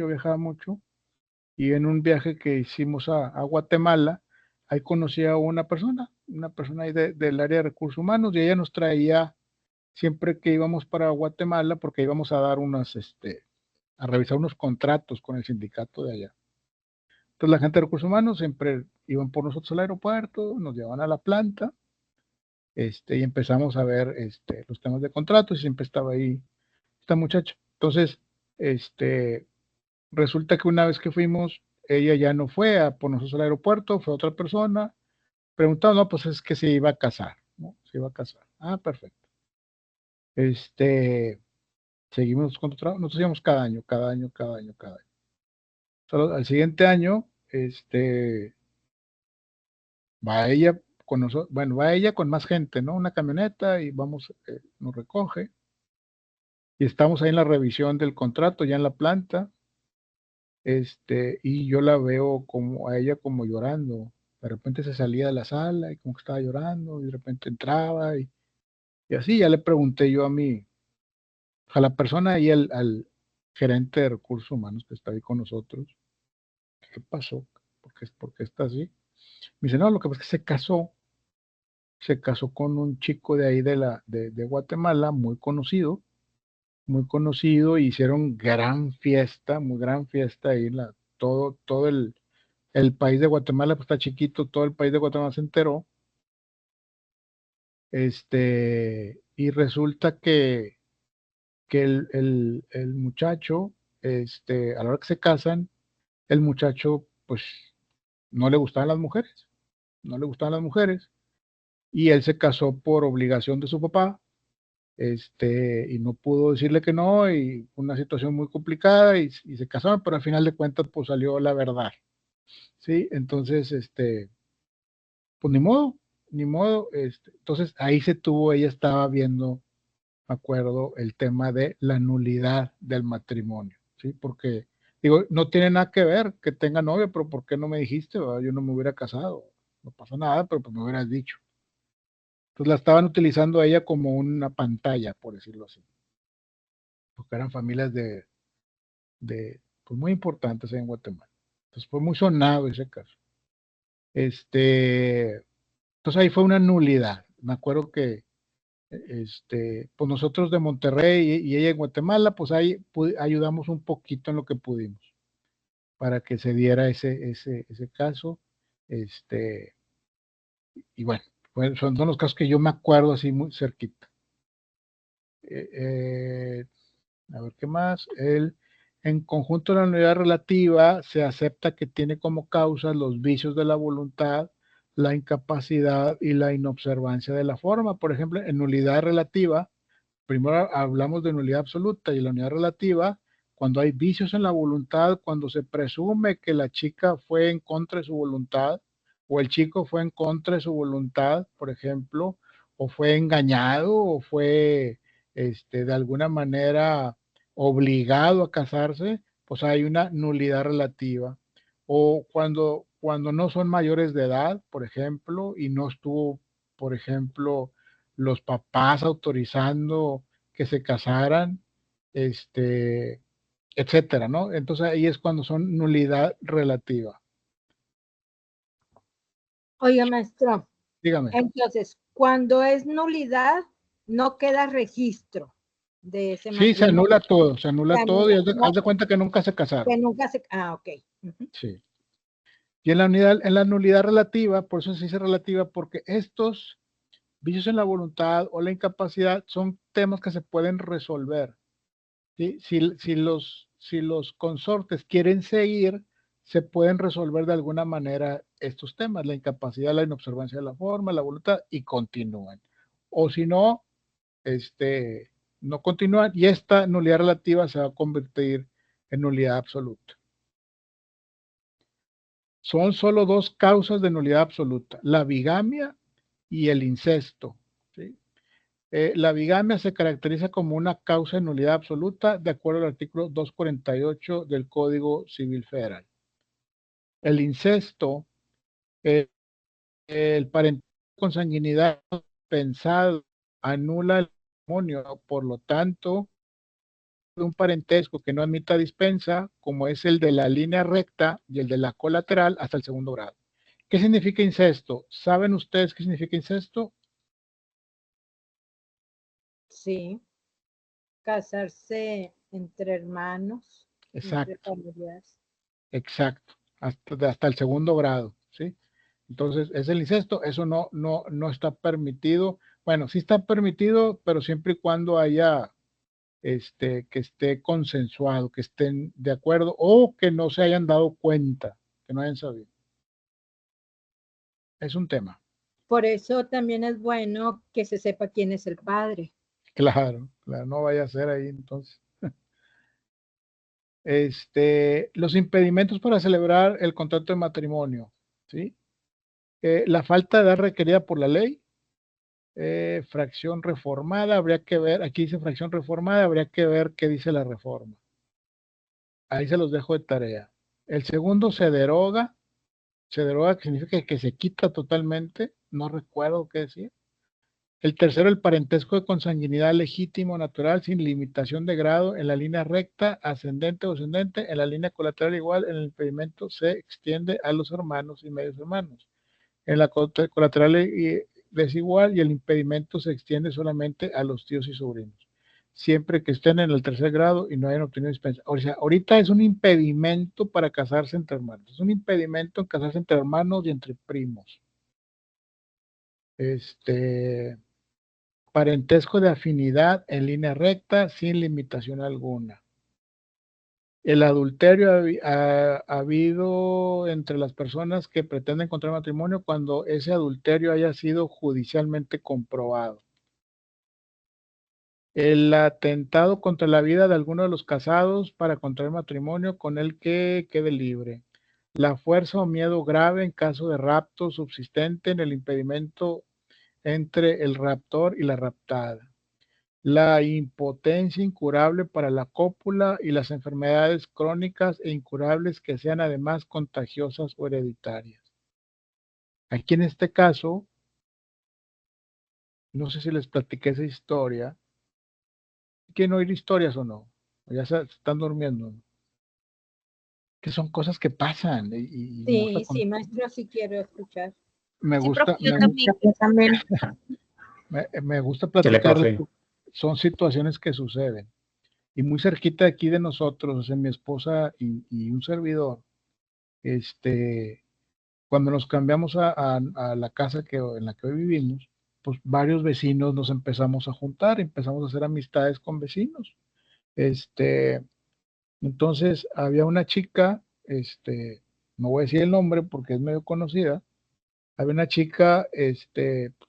y en un viaje que hicimos a Guatemala, ahí conocí a una persona ahí del área de recursos humanos, y ella nos traía siempre que íbamos para Guatemala, porque íbamos a dar a revisar unos contratos con el sindicato de allá. Entonces la gente de recursos humanos siempre iban por nosotros al aeropuerto, nos llevaban a la planta, y empezamos a ver los temas de contratos, y siempre estaba ahí esta muchacha. Entonces, resulta que una vez que fuimos, ella ya no fue por nosotros al aeropuerto, fue otra persona, preguntado, no, pues es que se iba a casar, ¿no? Se iba a casar. Ah, perfecto. Seguimos con trabajo, nosotros íbamos cada año. Solo al siguiente año, va ella con nosotros, bueno, va ella con más gente, ¿no? Una camioneta y vamos, nos recoge. Y estamos ahí en la revisión del contrato, ya en la planta, y yo la veo como a ella como llorando. De repente se salía de la sala y como que estaba llorando, y de repente entraba y así ya le pregunté yo a la persona y al gerente de recursos humanos que está ahí con nosotros, ¿qué pasó? ¿Por qué está así? Me dice, no, lo que pasa es que se casó con un chico de ahí de Guatemala, muy conocido, y hicieron gran fiesta, muy gran fiesta ahí, todo el país de Guatemala, pues está chiquito, todo el país de Guatemala se enteró, y resulta que el muchacho, a la hora que se casan, el muchacho, pues, no le gustaban las mujeres, no le gustaban las mujeres, y él se casó por obligación de su papá, y no pudo decirle que no, y una situación muy complicada, y se casaron, pero al final de cuentas, pues salió la verdad, ¿sí? Entonces, pues ni modo, entonces ahí ella estaba viendo, me acuerdo, el tema de la nulidad del matrimonio, ¿sí? Porque, digo, no tiene nada que ver que tenga novia, pero ¿por qué no me dijiste? ¿Verdad? Yo no me hubiera casado, no pasa nada, pero pues me hubieras dicho. Entonces la estaban utilizando a ella como una pantalla, por decirlo así, porque eran familias pues muy importantes en Guatemala. Entonces fue muy sonado ese caso. Entonces ahí fue una nulidad. Me acuerdo que pues nosotros de Monterrey y ella en Guatemala, pues ahí ayudamos un poquito en lo que pudimos para que se diera ese caso. Y bueno, son los casos que yo me acuerdo así muy cerquita. A ver qué más. En conjunto de la nulidad relativa se acepta que tiene como causas los vicios de la voluntad, la incapacidad y la inobservancia de la forma. Por ejemplo, en nulidad relativa, primero hablamos de nulidad absoluta y la nulidad relativa, cuando hay vicios en la voluntad, cuando se presume que la chica fue en contra de su voluntad o el chico fue en contra de su voluntad, por ejemplo, o fue engañado o fue de alguna manera obligado a casarse, pues hay una nulidad relativa. O cuando no son mayores de edad, por ejemplo, y no estuvo, por ejemplo, los papás autorizando que se casaran, etcétera, ¿no? Entonces ahí es cuando son nulidad relativa. Oiga, maestro, Dígame. entonces, cuando es nulidad, no queda registro de ese Sí, se anula todo y haz de cuenta que nunca se casaron. Que nunca se... Ah, ok. Sí. Y en la nulidad relativa, por eso se dice relativa, porque estos vicios en la voluntad o la incapacidad son temas que se pueden resolver. ¿Sí? Si los consortes quieren seguir, se pueden resolver de alguna manera estos temas, la incapacidad, la inobservancia de la forma, la voluntad, y continúan. O si no, no continúan y esta nulidad relativa se va a convertir en nulidad absoluta. Son solo dos causas de nulidad absoluta, la bigamia y el incesto. ¿Sí? La bigamia se caracteriza como una causa de nulidad absoluta de acuerdo al artículo 248 del Código Civil Federal. El incesto, el parentesco con consanguinidad pensado anula el matrimonio, por lo tanto, de un parentesco que no admita dispensa, como es el de la línea recta y el de la colateral hasta el segundo grado. ¿Qué significa incesto? ¿Saben ustedes qué significa incesto? Sí, casarse entre hermanos, Exacto, entre familiares. exacto, hasta el segundo grado, ¿sí? Entonces, es el incesto, eso no está permitido. Bueno, sí está permitido, pero siempre y cuando haya que esté consensuado, que estén de acuerdo o que no se hayan dado cuenta, que no hayan sabido. Es un tema. Por eso también es bueno que se sepa quién es el padre. Claro, claro, no vaya a ser ahí entonces. Los impedimentos para celebrar el contrato de matrimonio, ¿sí? La falta de edad requerida por la ley, fracción reformada, habría que ver, aquí dice fracción reformada, habría que ver qué dice la reforma. Ahí se los dejo de tarea. El segundo se deroga, que significa que se quita totalmente, no recuerdo qué decir. El tercero, el parentesco de consanguinidad legítimo, natural, sin limitación de grado, en la línea recta, ascendente o ascendente, en la línea colateral igual, en el impedimento se extiende a los hermanos y medios hermanos. En la colateral desigual y el impedimento se extiende solamente a los tíos y sobrinos, siempre que estén en el tercer grado y no hayan obtenido dispensa. O sea, ahorita es un impedimento para casarse entre hermanos, es un impedimento en casarse entre hermanos y entre primos. Parentesco de afinidad en línea recta sin limitación alguna. El adulterio ha habido entre las personas que pretenden contraer matrimonio cuando ese adulterio haya sido judicialmente comprobado. El atentado contra la vida de alguno de los casados para contraer matrimonio con el que quede libre. La fuerza o miedo grave en caso de rapto subsistente en el impedimento entre el raptor y la raptada. La impotencia incurable para la cópula y las enfermedades crónicas e incurables que sean además contagiosas o hereditarias. Aquí en este caso, no sé si les platiqué esa historia. ¿Quieren oír historias o no? O ya se están durmiendo, ¿no? Que son cosas que pasan. Sí, maestro, sí quiero escuchar. Me Sí, gusta, profe, yo también. me gusta Dale, platicar. profe. Son situaciones que suceden. Y muy cerquita de aquí de nosotros, o sea, mi esposa y un servidor, cuando nos cambiamos a la casa en la que hoy vivimos, pues varios vecinos nos empezamos a juntar, empezamos a hacer amistades con vecinos. Entonces había una chica, no voy a decir el nombre porque es medio conocida, había una chica,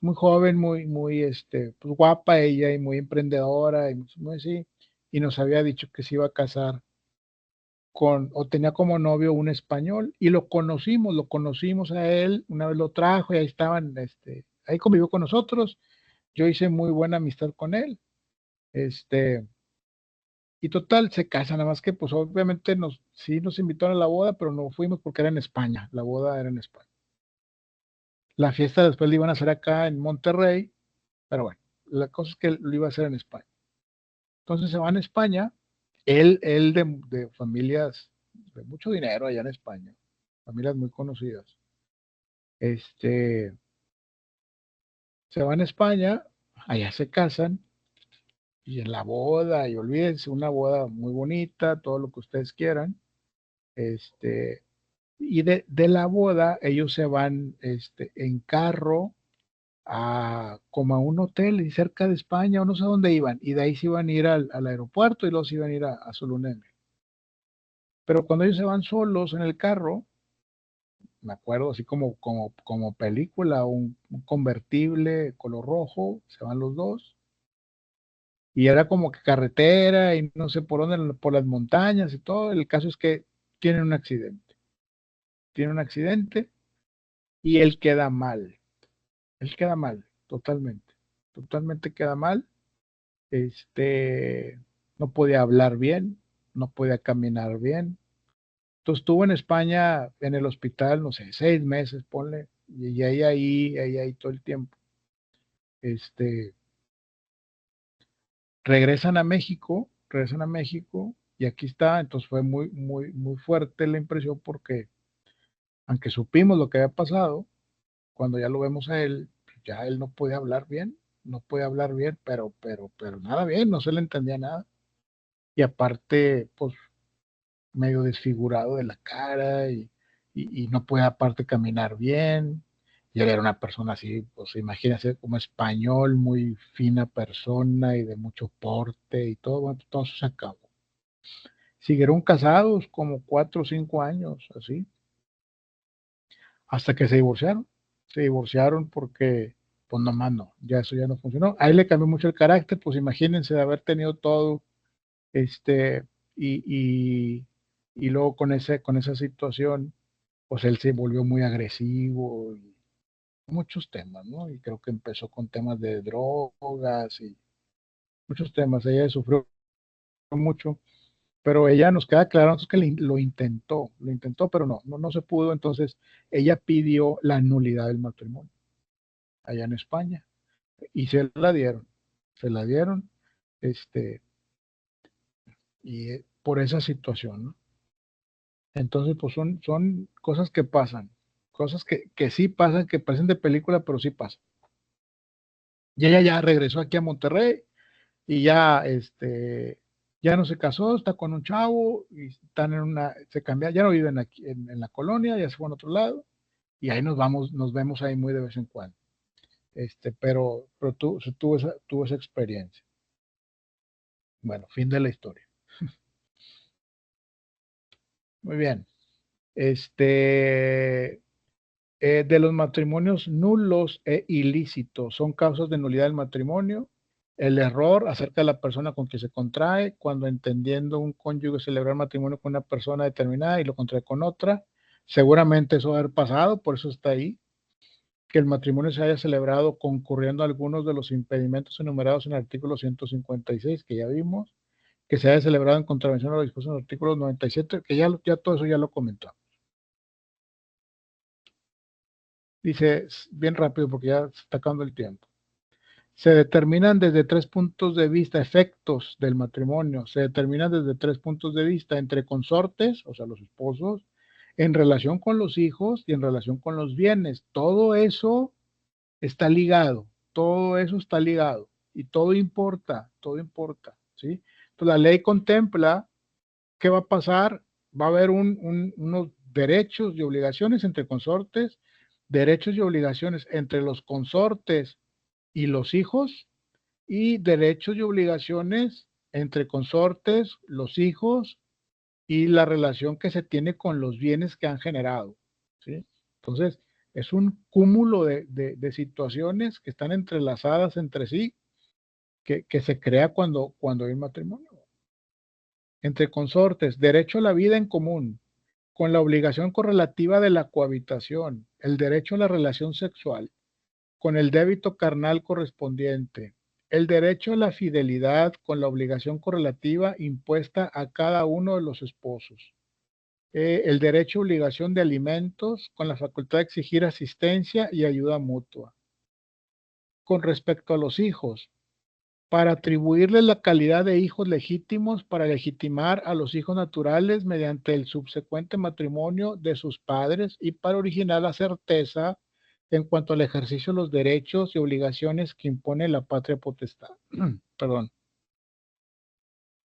muy joven, pues guapa ella y muy emprendedora y muy así, y nos había dicho que se iba a casar o tenía como novio un español y lo conocimos a él, una vez lo trajo y ahí estaban, ahí convivió con nosotros, yo hice muy buena amistad con él, y total, se casan, nada más que pues obviamente sí nos invitaron a la boda, pero no fuimos porque era en España, la boda era en España. La fiesta después la iban a hacer acá en Monterrey, pero bueno, la cosa es que lo iba a hacer en España. Entonces se van a España, él de familias de mucho dinero allá en España, familias muy conocidas. Se van a España, allá se casan, y en la boda, y olvídense, una boda muy bonita, todo lo que ustedes quieran. Y de la boda, ellos se van en carro como a un hotel y cerca de España, o no sé dónde iban, y de ahí se iban a ir al aeropuerto y luego se iban a ir a su luna de miel. Pero cuando ellos se van solos en el carro, me acuerdo así como película, un convertible color rojo, se van los dos, y era como que carretera y no sé por dónde, por las montañas y todo. El caso es que tienen un accidente. Tiene un accidente y él queda mal, totalmente queda mal. No podía hablar bien, no podía caminar bien. Entonces estuvo en España, en el hospital, no sé, 6 meses, ponle, y ahí todo el tiempo. Regresan a México, y aquí está. Entonces fue muy, muy, muy fuerte la impresión porque, aunque supimos lo que había pasado, cuando ya lo vemos a él, ya él no podía hablar bien, pero nada bien, no se le entendía nada. Y aparte, pues medio desfigurado de la cara y no puede aparte caminar bien. Y él era una persona así, pues imagínense, como español, muy fina persona y de mucho porte y todo. Bueno, todo se acabó. Siguieron casados como 4 o 5 años, así, hasta que se divorciaron. se divorciaron porque, pues nomás no, ya eso ya no funcionó. A él le cambió mucho el carácter, pues imagínense de haber tenido todo, este, y, y, y luego con esa situación, pues él se volvió muy agresivo y muchos temas, ¿no? Y creo que empezó con temas de drogas y muchos temas. Ella sufrió mucho, pero ella nos queda claro entonces que lo intentó, pero no se pudo. Entonces ella pidió la nulidad del matrimonio allá en España y se la dieron, este, y por esa situación, ¿no? Entonces, pues son cosas que pasan, cosas que sí pasan, que parecen de película, pero sí pasan. Y ella ya regresó aquí a Monterrey y ya, ya no se casó, está con un chavo y están en se cambia, ya no viven aquí en la colonia, ya se fue a otro lado y ahí nos vemos ahí muy de vez en cuando. Pero tuvo esa experiencia. Bueno, fin de la historia. Muy bien. De los matrimonios nulos e ilícitos, son causas de nulidad del matrimonio. El error acerca de la persona con que se contrae, cuando entendiendo un cónyuge celebrar matrimonio con una persona determinada y lo contrae con otra, seguramente eso va a haber pasado, por eso está ahí. Que el matrimonio se haya celebrado concurriendo a algunos de los impedimentos enumerados en el artículo 156, que ya vimos, que se haya celebrado en contravención a lo dispuesto en el artículo 97, que ya todo eso ya lo comentó. Dice bien rápido porque ya se está acabando el tiempo. Se determinan desde tres puntos de vista, efectos del matrimonio, se determinan desde tres puntos de vista entre consortes, o sea, los esposos, en relación con los hijos y en relación con los bienes. Todo eso está ligado, todo eso está ligado y todo importa, ¿sí? Entonces la ley contempla qué va a pasar, va a haber unos derechos y obligaciones entre consortes, derechos y obligaciones entre los consortes y los hijos, y derechos y obligaciones entre consortes, los hijos y la relación que se tiene con los bienes que han generado, ¿sí? Entonces, es un cúmulo de situaciones que están entrelazadas entre sí, que se crea cuando hay matrimonio. Entre consortes, derecho a la vida en común, con la obligación correlativa de la cohabitación, el derecho a la relación sexual, con el débito carnal correspondiente, el derecho a la fidelidad con la obligación correlativa impuesta a cada uno de los esposos, el derecho a obligación de alimentos con la facultad de exigir asistencia y ayuda mutua. Con respecto a los hijos, para atribuirles la calidad de hijos legítimos, para legitimar a los hijos naturales mediante el subsecuente matrimonio de sus padres y para originar la certeza en cuanto al ejercicio de los derechos y obligaciones que impone la patria potestad. Perdón.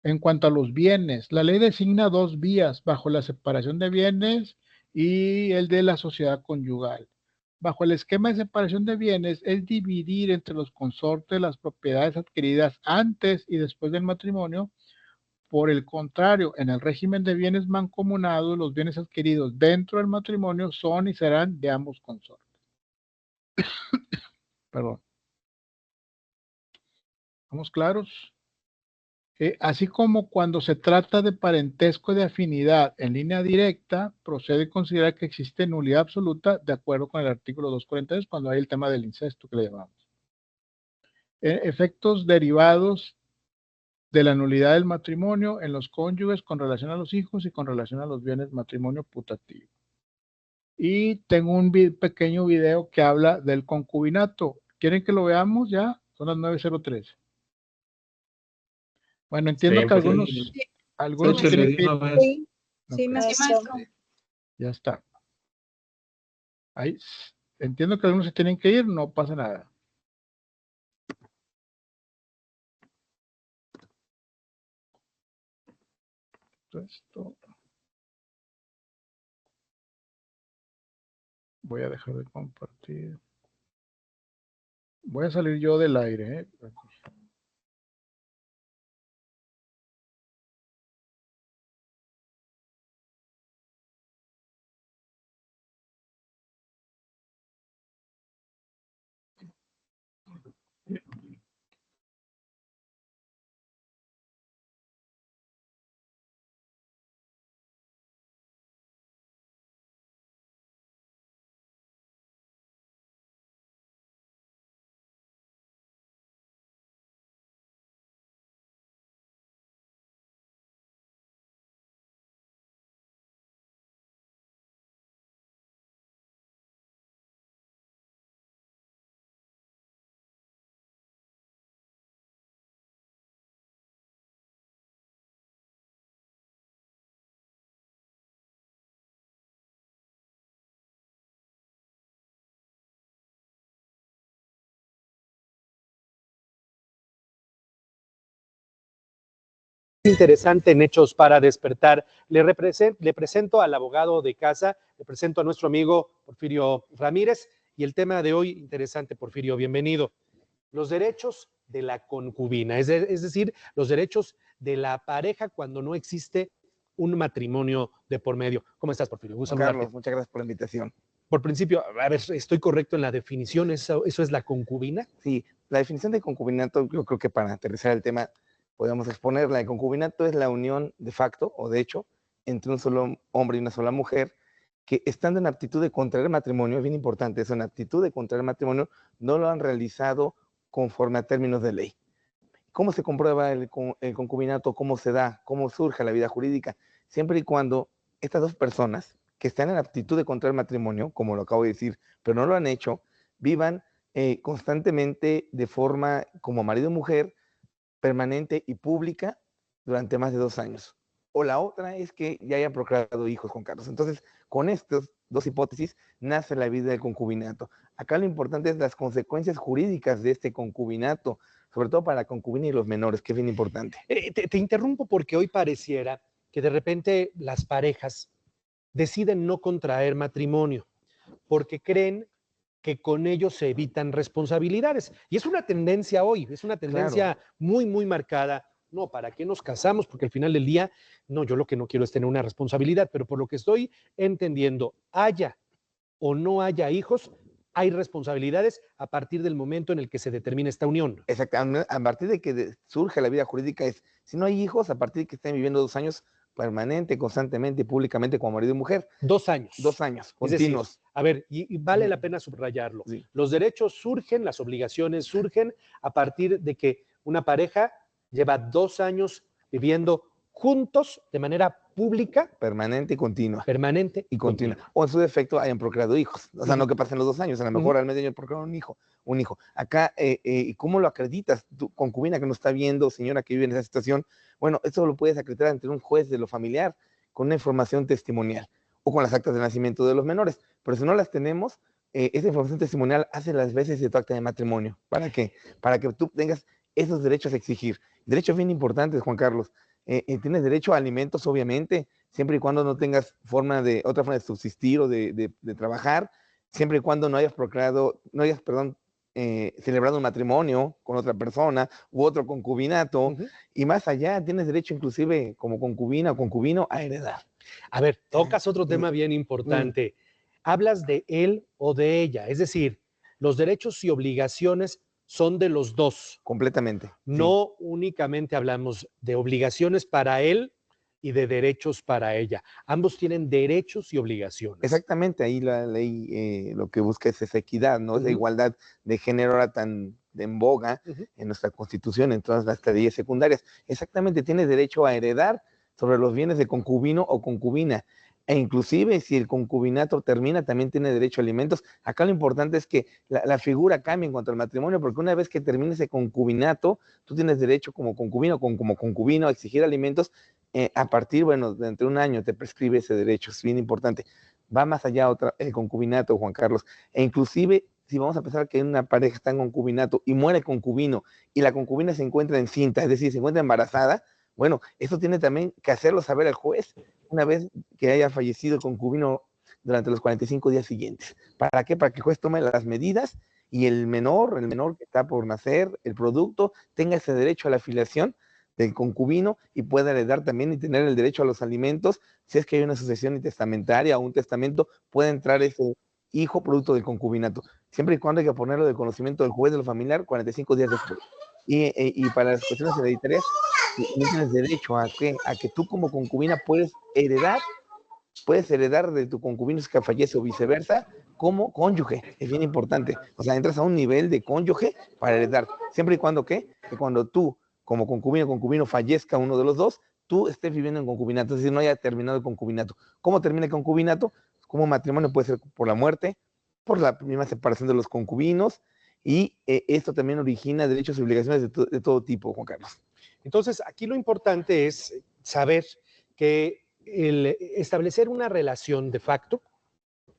En cuanto a los bienes, la ley designa dos vías bajo la separación de bienes y el de la sociedad conyugal. Bajo el esquema de separación de bienes es dividir entre los consortes las propiedades adquiridas antes y después del matrimonio. Por el contrario, en el régimen de bienes mancomunados, los bienes adquiridos dentro del matrimonio son y serán de ambos consortes. Perdón. ¿Estamos claros? Así como cuando se trata de parentesco de afinidad en línea directa, procede a considerar que existe nulidad absoluta de acuerdo con el artículo 242 cuando hay el tema del incesto que le llamamos. Efectos derivados de la nulidad del matrimonio en los cónyuges con relación a los hijos y con relación a los bienes matrimonio putativo. Y tengo un pequeño video que habla del concubinato. ¿Quieren que lo veamos ya? Son las 9:03. Bueno, entiendo que algunos Échale tienen de que ir. una vez. Sí, sí, Ok, maestro. ya está. Ahí, entiendo que algunos se tienen que ir, no pasa nada. Esto, voy a dejar de compartir. Voy a salir yo del aire, ¿eh? Interesante en Hechos para Despertar. Le presento al abogado de casa, le presento a nuestro amigo Porfirio Ramírez y el tema de hoy, interesante, Porfirio, bienvenido. Los derechos de la concubina, es decir, los derechos de la pareja cuando no existe un matrimonio de por medio. ¿Cómo estás, Porfirio? Gusto saludarte. Carlos, muchas gracias por la invitación. Por principio, a ver, ¿estoy correcto en la definición? ¿Eso es la concubina? Sí, la definición de concubinato, yo creo que para aterrizar el tema podemos exponerla. El concubinato es la unión de facto o de hecho entre un solo hombre y una sola mujer que estando en aptitud de contraer matrimonio, es bien importante eso, en aptitud de contraer matrimonio, no lo han realizado conforme a términos de ley. ¿Cómo se comprueba el concubinato? ¿Cómo se da? ¿Cómo surge la vida jurídica? Siempre y cuando estas dos personas que están en aptitud de contraer matrimonio, como lo acabo de decir, pero no lo han hecho, vivan constantemente de forma como marido y mujer, permanente y pública durante más de 2 años. O la otra es que ya hayan procreado hijos, Juan Carlos. Entonces, con estas dos hipótesis nace la vida del concubinato. Acá lo importante es las consecuencias jurídicas de este concubinato, sobre todo para la concubina y los menores, que es bien importante. Te interrumpo porque hoy pareciera que de repente las parejas deciden no contraer matrimonio porque creen que con ello se evitan responsabilidades. Y es una tendencia hoy, es una tendencia muy, muy marcada. No, ¿para qué nos casamos? Porque al final del día, no, yo lo que no quiero es tener una responsabilidad, pero por lo que estoy entendiendo, haya o no haya hijos, hay responsabilidades a partir del momento en el que se determina esta unión. Exactamente, a partir de que surge la vida jurídica es, si no hay hijos, a partir de que estén viviendo 2 años permanente, constantemente y públicamente como marido y mujer. 2 años. 2 años, continuos. Es decir, a ver, y vale la pena subrayarlo. Sí. Los derechos surgen, las obligaciones surgen a partir de que una pareja lleva 2 años viviendo juntos de manera pública. Permanente y continua. Permanente y continua. O en su defecto hayan procreado hijos. O sea, no que pasen los 2 años, a lo mejor al medio año procrearon un hijo. Acá, ¿cómo lo acreditas? Tu concubina que no está viendo, señora que vive en esa situación, bueno, eso lo puedes acreditar ante un juez de lo familiar con una información testimonial o con las actas de nacimiento de los menores. Pero si no las tenemos, esa información testimonial hace las veces de tu acta de matrimonio. ¿Para qué? Para que tú tengas esos derechos a exigir. Derechos bien importantes, Juan Carlos. Tienes derecho a alimentos, obviamente, siempre y cuando no tengas otra forma de subsistir o de trabajar, siempre y cuando no hayas celebrado un matrimonio con otra persona u otro concubinato, y más allá tienes derecho inclusive como concubina o concubino a heredar. A ver, tocas otro tema bien importante. Hablas de él o de ella, es decir, los derechos y obligaciones son de los dos. Completamente. No únicamente hablamos de obligaciones para él y de derechos para ella. Ambos tienen derechos y obligaciones. Exactamente, ahí la ley lo que busca es esa equidad, ¿no? Esa igualdad de género ahora tan en boga en nuestra Constitución, en todas las leyes secundarias. Exactamente, tienes derecho a heredar sobre los bienes de concubino o concubina. E inclusive si el concubinato termina, también tiene derecho a alimentos. Acá lo importante es que la figura cambie en cuanto al matrimonio, porque una vez que termine ese concubinato, tú tienes derecho como concubino o como concubino a exigir alimentos. A partir, de entre 1 año te prescribe ese derecho, es bien importante. Va más allá el concubinato, Juan Carlos. E inclusive, si vamos a pensar que una pareja está en concubinato y muere el concubino y la concubina se encuentra encinta, es decir, se encuentra embarazada, bueno, eso tiene también que hacerlo saber al juez una vez que haya fallecido el concubino durante los 45 días siguientes. ¿Para qué? Para que el juez tome las medidas y el menor que está por nacer, el producto, tenga ese derecho a la filiación del concubino y pueda heredar también y tener el derecho a los alimentos. Si es que hay una sucesión intestamentaria o un testamento, puede entrar ese hijo producto del concubinato, siempre y cuando hay que ponerlo de conocimiento del juez de lo familiar 45 días después. Y para las cuestiones hereditarias, no tienes derecho a que tú como concubina puedes heredar de tu concubino si que fallece o viceversa, como cónyuge. Es bien importante. O sea, entras a un nivel de cónyuge para heredar, siempre y cuando que cuando tú como concubino fallezca uno de los dos, tú estés viviendo en concubinato, es decir, no haya terminado el concubinato. ¿Cómo termina el concubinato? Como matrimonio puede ser por la muerte, por la misma separación de los concubinos, y esto también origina derechos y obligaciones de todo tipo, Juan Carlos. Entonces, aquí lo importante es saber que el establecer una relación de facto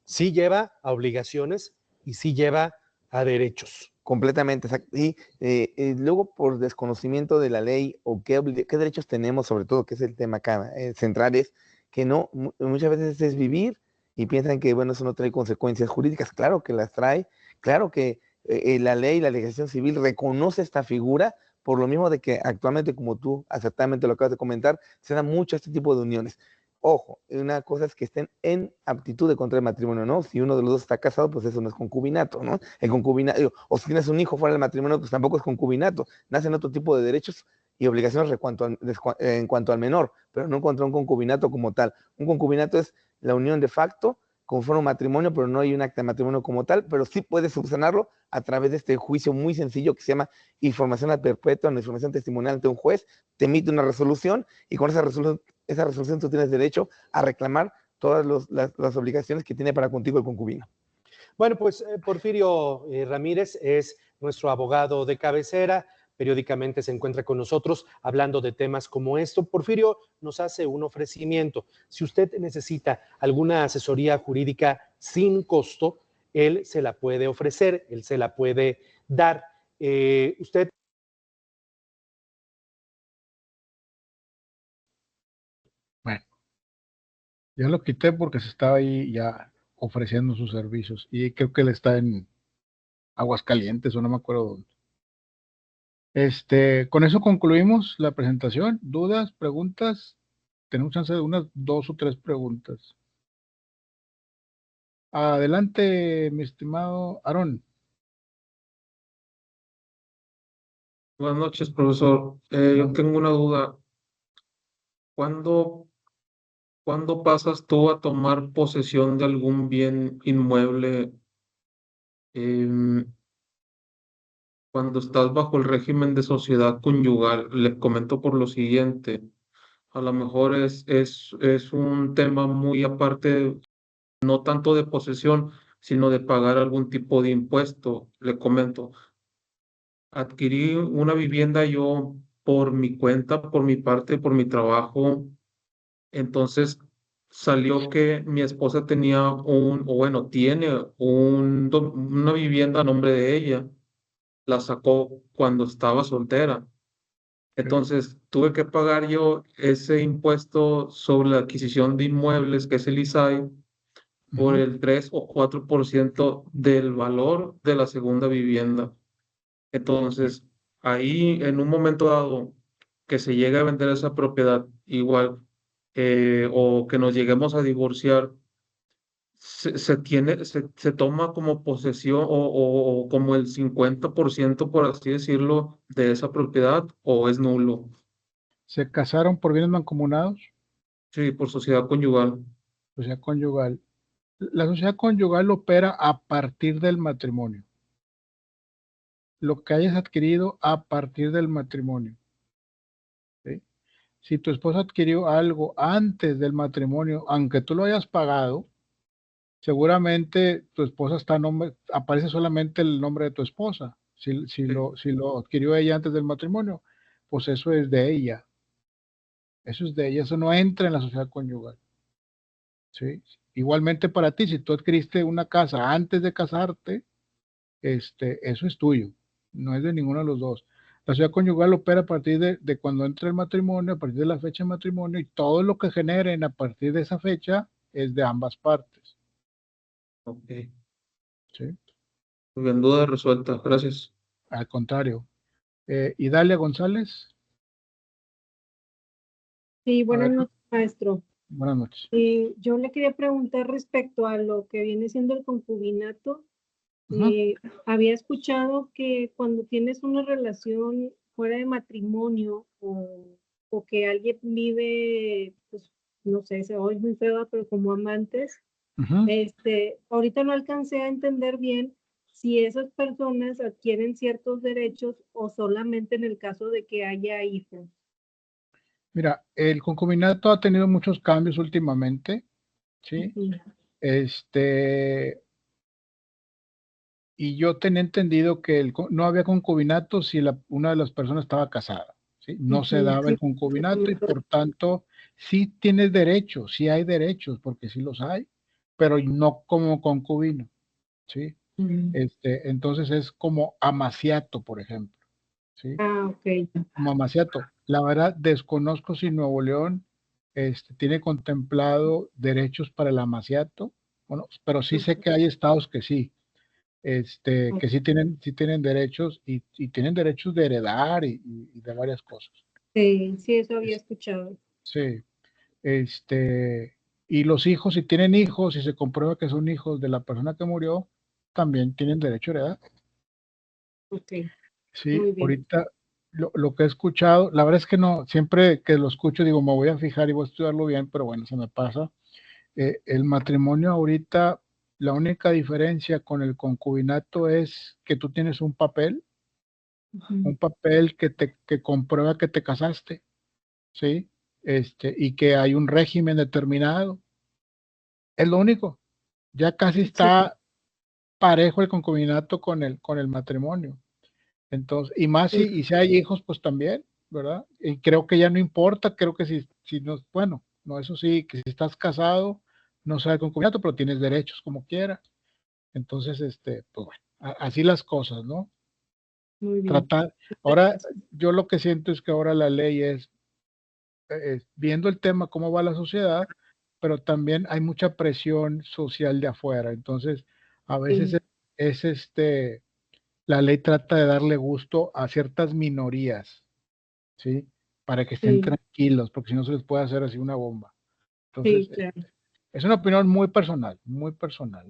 sí lleva a obligaciones y sí lleva a derechos. Completamente, exacto. Y luego por desconocimiento de la ley o qué derechos tenemos, sobre todo, que es el tema acá central, es que no, muchas veces es vivir y piensan que, bueno, eso no trae consecuencias jurídicas. Claro que las trae, claro que la ley, la legislación civil reconoce esta figura, por lo mismo de que actualmente, como tú acertadamente lo acabas de comentar, se da mucho este tipo de uniones. Ojo, una cosa es que estén en aptitud de contraer matrimonio, ¿no? Si uno de los dos está casado, pues eso no es concubinato, ¿no? El concubinato, o si tienes un hijo fuera del matrimonio, pues tampoco es concubinato. Nacen otro tipo de derechos y obligaciones en cuanto al menor, pero no contra un concubinato como tal. Un concubinato es la unión de facto, conforme un matrimonio, pero no hay un acta de matrimonio como tal, pero sí puedes subsanarlo a través de este juicio muy sencillo que se llama información ad perpetuum, una información testimonial ante un juez, te emite una resolución y con esa resolución tú tienes derecho a reclamar todas las obligaciones que tiene para contigo el concubino. Bueno, pues Porfirio Ramírez es nuestro abogado de cabecera, periódicamente se encuentra con nosotros hablando de temas como esto. Porfirio nos hace un ofrecimiento. Si usted necesita alguna asesoría jurídica sin costo, él se la puede ofrecer, él se la puede dar. Usted... Bueno, ya lo quité porque se estaba ahí ya ofreciendo sus servicios y creo que él está en Aguascalientes o no me acuerdo dónde. Con eso concluimos la presentación. ¿Dudas, preguntas? Tenemos chance de unas 2 o 3 preguntas. Adelante, mi estimado Aarón. Buenas noches, profesor. Yo tengo una duda. ¿Cuándo pasas tú a tomar posesión de algún bien inmueble cuando estás bajo el régimen de sociedad conyugal? Le comento por lo siguiente. A lo mejor es un tema muy aparte, no tanto de posesión, sino de pagar algún tipo de impuesto. Le comento. Adquirí una vivienda yo por mi cuenta, por mi parte, por mi trabajo. Entonces salió que mi esposa tenía tiene una vivienda a nombre de ella. La sacó cuando estaba soltera. Entonces tuve que pagar yo ese impuesto sobre la adquisición de inmuebles, que es el ISAI, por el 3 o 4% del valor de la segunda vivienda. Entonces, ahí en un momento dado que se llegue a vender esa propiedad igual o que nos lleguemos a divorciar, se toma como posesión o como el 50%, por así decirlo, de esa propiedad o es nulo. ¿Se casaron por bienes mancomunados? Sí, por sociedad conyugal. Sociedad conyugal. La sociedad conyugal opera a partir del matrimonio. Lo que hayas adquirido a partir del matrimonio. ¿Sí? Si tu esposa adquirió algo antes del matrimonio, aunque tú lo hayas pagado, seguramente tu esposa aparece solamente el nombre de tu esposa. Si lo adquirió ella antes del matrimonio, pues eso es de ella. Eso es de ella, eso no entra en la sociedad conyugal. ¿Sí? Igualmente para ti, si tú adquiriste una casa antes de casarte, eso es tuyo, no es de ninguno de los dos. La sociedad conyugal opera a partir de cuando entra el matrimonio, a partir de la fecha de matrimonio, y todo lo que generen a partir de esa fecha es de ambas partes. Ok. ¿Sí? Muy bien, duda resuelta. Gracias. Al contrario. Idalia González. Sí, buenas noches, maestro. Buenas noches. Yo le quería preguntar respecto a lo que viene siendo el concubinato. Había escuchado que cuando tienes una relación fuera de matrimonio o que alguien vive, pues, no sé, se oye muy feo, pero como amantes, ahorita no alcancé a entender bien si esas personas adquieren ciertos derechos o solamente en el caso de que haya hijos. Mira, el concubinato ha tenido muchos cambios últimamente, ¿sí? Y yo tenía entendido que no había concubinato si una de las personas estaba casada, ¿sí? No se daba el concubinato y por tanto sí tienes derechos, sí hay derechos, porque sí los hay, pero no como concubino, ¿sí? Entonces es como amaciato, por ejemplo, ¿sí? Ok. Como amaciato. La verdad, desconozco si Nuevo León tiene contemplado derechos para el amaciato, bueno, pero sí sé que hay estados que sí, que sí tienen derechos y tienen derechos de heredar y de varias cosas. Sí, sí, eso había escuchado. Sí, y los hijos, si tienen hijos, si se comprueba que son hijos de la persona que murió, también tienen derecho a heredar. Ok. Sí, Muy bien. ahorita lo que he escuchado, la verdad es que no, siempre que lo escucho digo, me voy a fijar y voy a estudiarlo bien, pero bueno, se me pasa. El matrimonio ahorita, la única diferencia con el concubinato es que tú tienes un papel que comprueba que te casaste, ¿sí? Y que hay un régimen determinado. Es lo único. Ya casi está parejo el concubinato con el matrimonio. Entonces, y más y si hay hijos, pues también, ¿verdad? Y creo que ya no importa, creo que si no, bueno, no, eso sí, que si estás casado, no sea el concubinato, pero tienes derechos como quiera. Entonces, pues bueno, así las cosas, ¿no? Muy bien. Tratar, ahora, yo lo que siento es que ahora la ley es, viendo el tema, cómo va la sociedad, pero también hay mucha presión social de afuera. Entonces, a veces es la ley trata de darle gusto a ciertas minorías, ¿sí? Para que estén tranquilos, porque si no se les puede hacer así una bomba. Entonces, Sí, claro. es una opinión muy personal, muy personal.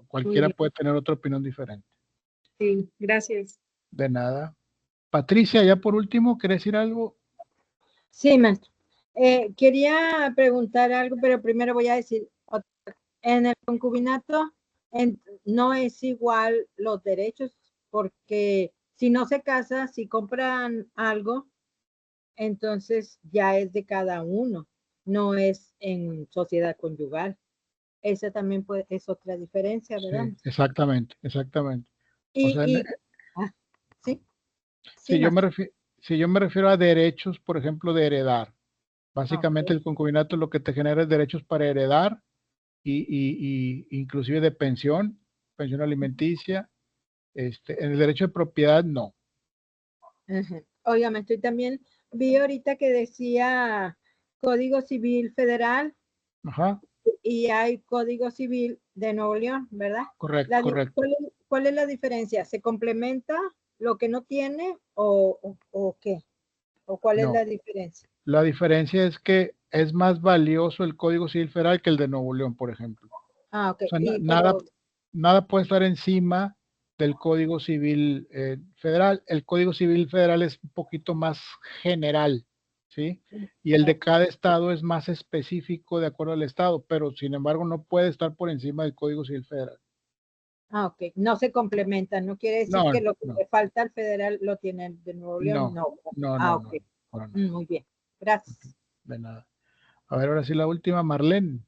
Cualquiera bien. puede tener otra opinión diferente. Sí, gracias. De nada. Patricia, ya por último, ¿querés decir algo? Sí, maestro. Quería preguntar algo, pero primero voy a decir, en el concubinato no es igual los derechos, porque si no se casa, si compran algo, entonces ya es de cada uno, no es en sociedad conyugal. Esa también es otra diferencia, ¿verdad? Sí, exactamente, exactamente. O sea, sí, si yo maestro. yo me refiero a derechos, por ejemplo, de heredar. Básicamente Okay. el concubinato lo que te genera es derechos para heredar y inclusive de pensión alimenticia. En el derecho de propiedad no. Oiga, maestro, y también vi ahorita que decía Código Civil Federal. Ajá. Y hay Código Civil de Nuevo León, ¿verdad? Correcto, correcto. ¿Cuál es la diferencia? ¿Se complementa lo que no tiene o qué? ¿O cuál es la diferencia? La diferencia es que es más valioso el Código Civil Federal que el de Nuevo León, por ejemplo. Ah, ok. O sea, nada puede estar encima del Código Civil Federal. El Código Civil Federal es un poquito más general, ¿sí? Y el de cada estado es más específico de acuerdo al estado, pero sin embargo no puede estar por encima del Código Civil Federal. Ah, ok. No se complementan. No quiere decir que lo que le falta al federal lo tiene el de Nuevo León. No. Ok. Muy bien. Gracias. De nada. A ver, ahora sí la última, Marlene.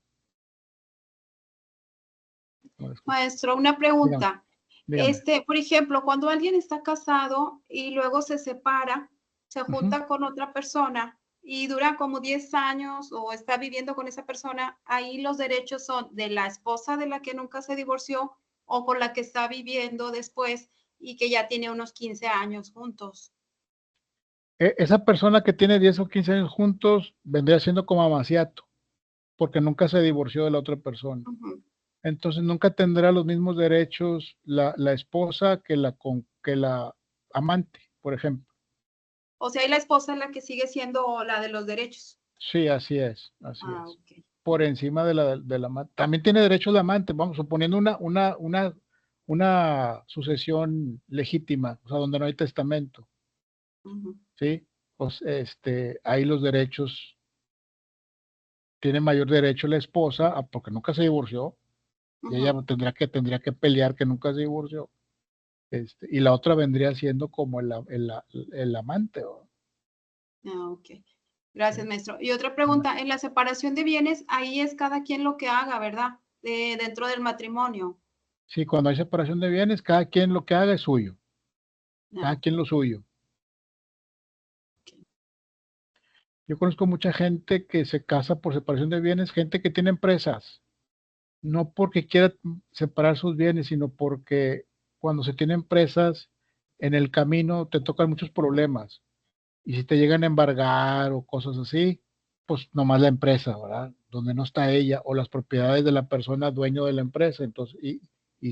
Maestro, una pregunta. Dígame. Por ejemplo, cuando alguien está casado y luego se separa, se junta con otra persona y dura como 10 años o está viviendo con esa persona, ahí los derechos son de la esposa de la que nunca se divorció o con la que está viviendo después y que ya tiene unos 15 años juntos. Esa persona que tiene 10 o 15 años juntos vendría siendo como amaciato, porque nunca se divorció de la otra persona. Entonces nunca tendrá los mismos derechos la esposa que la amante, por ejemplo. O sea, y la esposa es la que sigue siendo la de los derechos. Sí, así es, así es. Okay. Por encima de la amante. También tiene derechos la amante, vamos, suponiendo una sucesión legítima, o sea, donde no hay testamento. Sí, pues ahí los derechos, tiene mayor derecho la esposa, porque nunca se divorció, y ella tendría que pelear que nunca se divorció. Y la otra vendría siendo como el amante. Ok. Gracias, maestro. Y otra pregunta, en la separación de bienes, ahí es cada quien lo que haga, ¿verdad? Dentro del matrimonio. Sí, cuando hay separación de bienes, cada quien lo que haga es suyo. Cada quien lo suyo. Yo conozco mucha gente que se casa por separación de bienes, gente que tiene empresas. no porque quiera separar sus bienes, sino porque cuando se tienen empresas, en el camino te tocan muchos problemas. Y si te llegan a embargar o cosas así, pues nomás la empresa, ¿verdad? Donde no está ella o las propiedades de la persona dueño de la empresa, entonces, y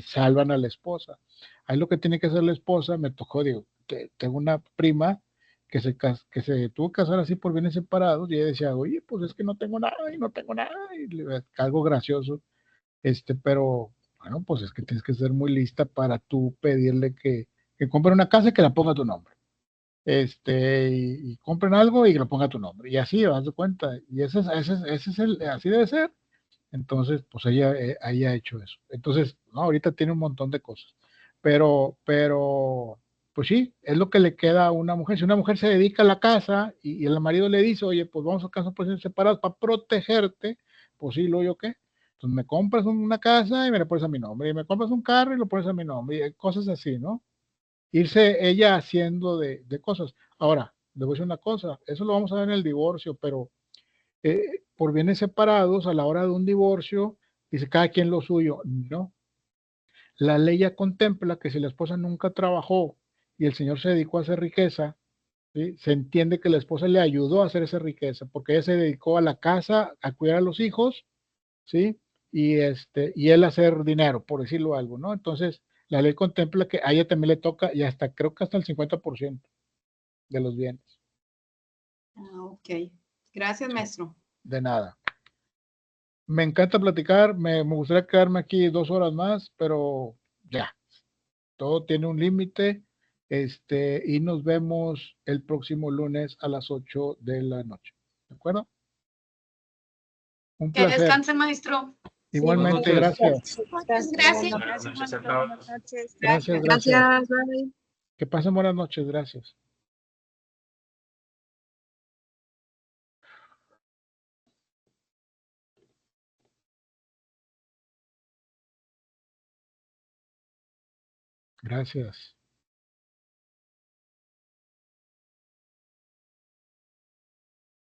salvan a la esposa. Ahí lo que tiene que hacer la esposa, me tocó, digo, tengo una prima que se tuvo que casar así por bienes separados y ella decía, oye, pues es que no tengo nada y no tengo nada, algo gracioso, pero bueno, pues es que tienes que ser muy lista para tú pedirle que compre una casa y que la ponga a tu nombre. Y compren algo y lo ponga a tu nombre. Y así, vas de cuenta. Y ese es así debe ser. Entonces, pues ella ha hecho eso. Entonces, no, ahorita tiene un montón de cosas. Pues sí, es lo que le queda a una mujer. Si una mujer se dedica a la casa y el marido le dice, oye, pues vamos a casar por ser separados para protegerte, pues sí, lo yo qué. Entonces me compras una casa y me la pones a mi nombre. Y me compras un carro y lo pones a mi nombre. Y cosas así, ¿no? Irse ella haciendo de cosas. Ahora, le voy a decir una cosa, eso lo vamos a ver en el divorcio, pero por bienes separados, a la hora de un divorcio, dice cada quien lo suyo. No, la ley ya contempla que si la esposa nunca trabajó y el señor se dedicó a hacer riqueza, ¿sí? Se entiende que la esposa le ayudó a hacer esa riqueza, porque ella se dedicó a la casa, a cuidar a los hijos, ¿sí? Y él a hacer dinero, por decirlo algo, ¿no? Entonces, la ley contempla que a ella también le toca, y hasta creo que hasta el 50% de los bienes. Ok. Gracias, maestro. De nada. Me encanta platicar, me gustaría quedarme aquí 2 horas más, pero ya, todo tiene un límite. Y nos vemos el próximo lunes a las 8 de la noche. ¿De acuerdo? Un Que placer. descanse, maestro. Igualmente, Buenas noches. gracias. Muchas gracias. Buenas noches a Buenas todos. noches. Gracias. Gracias, bye. Que pasen buenas noches, gracias. Gracias.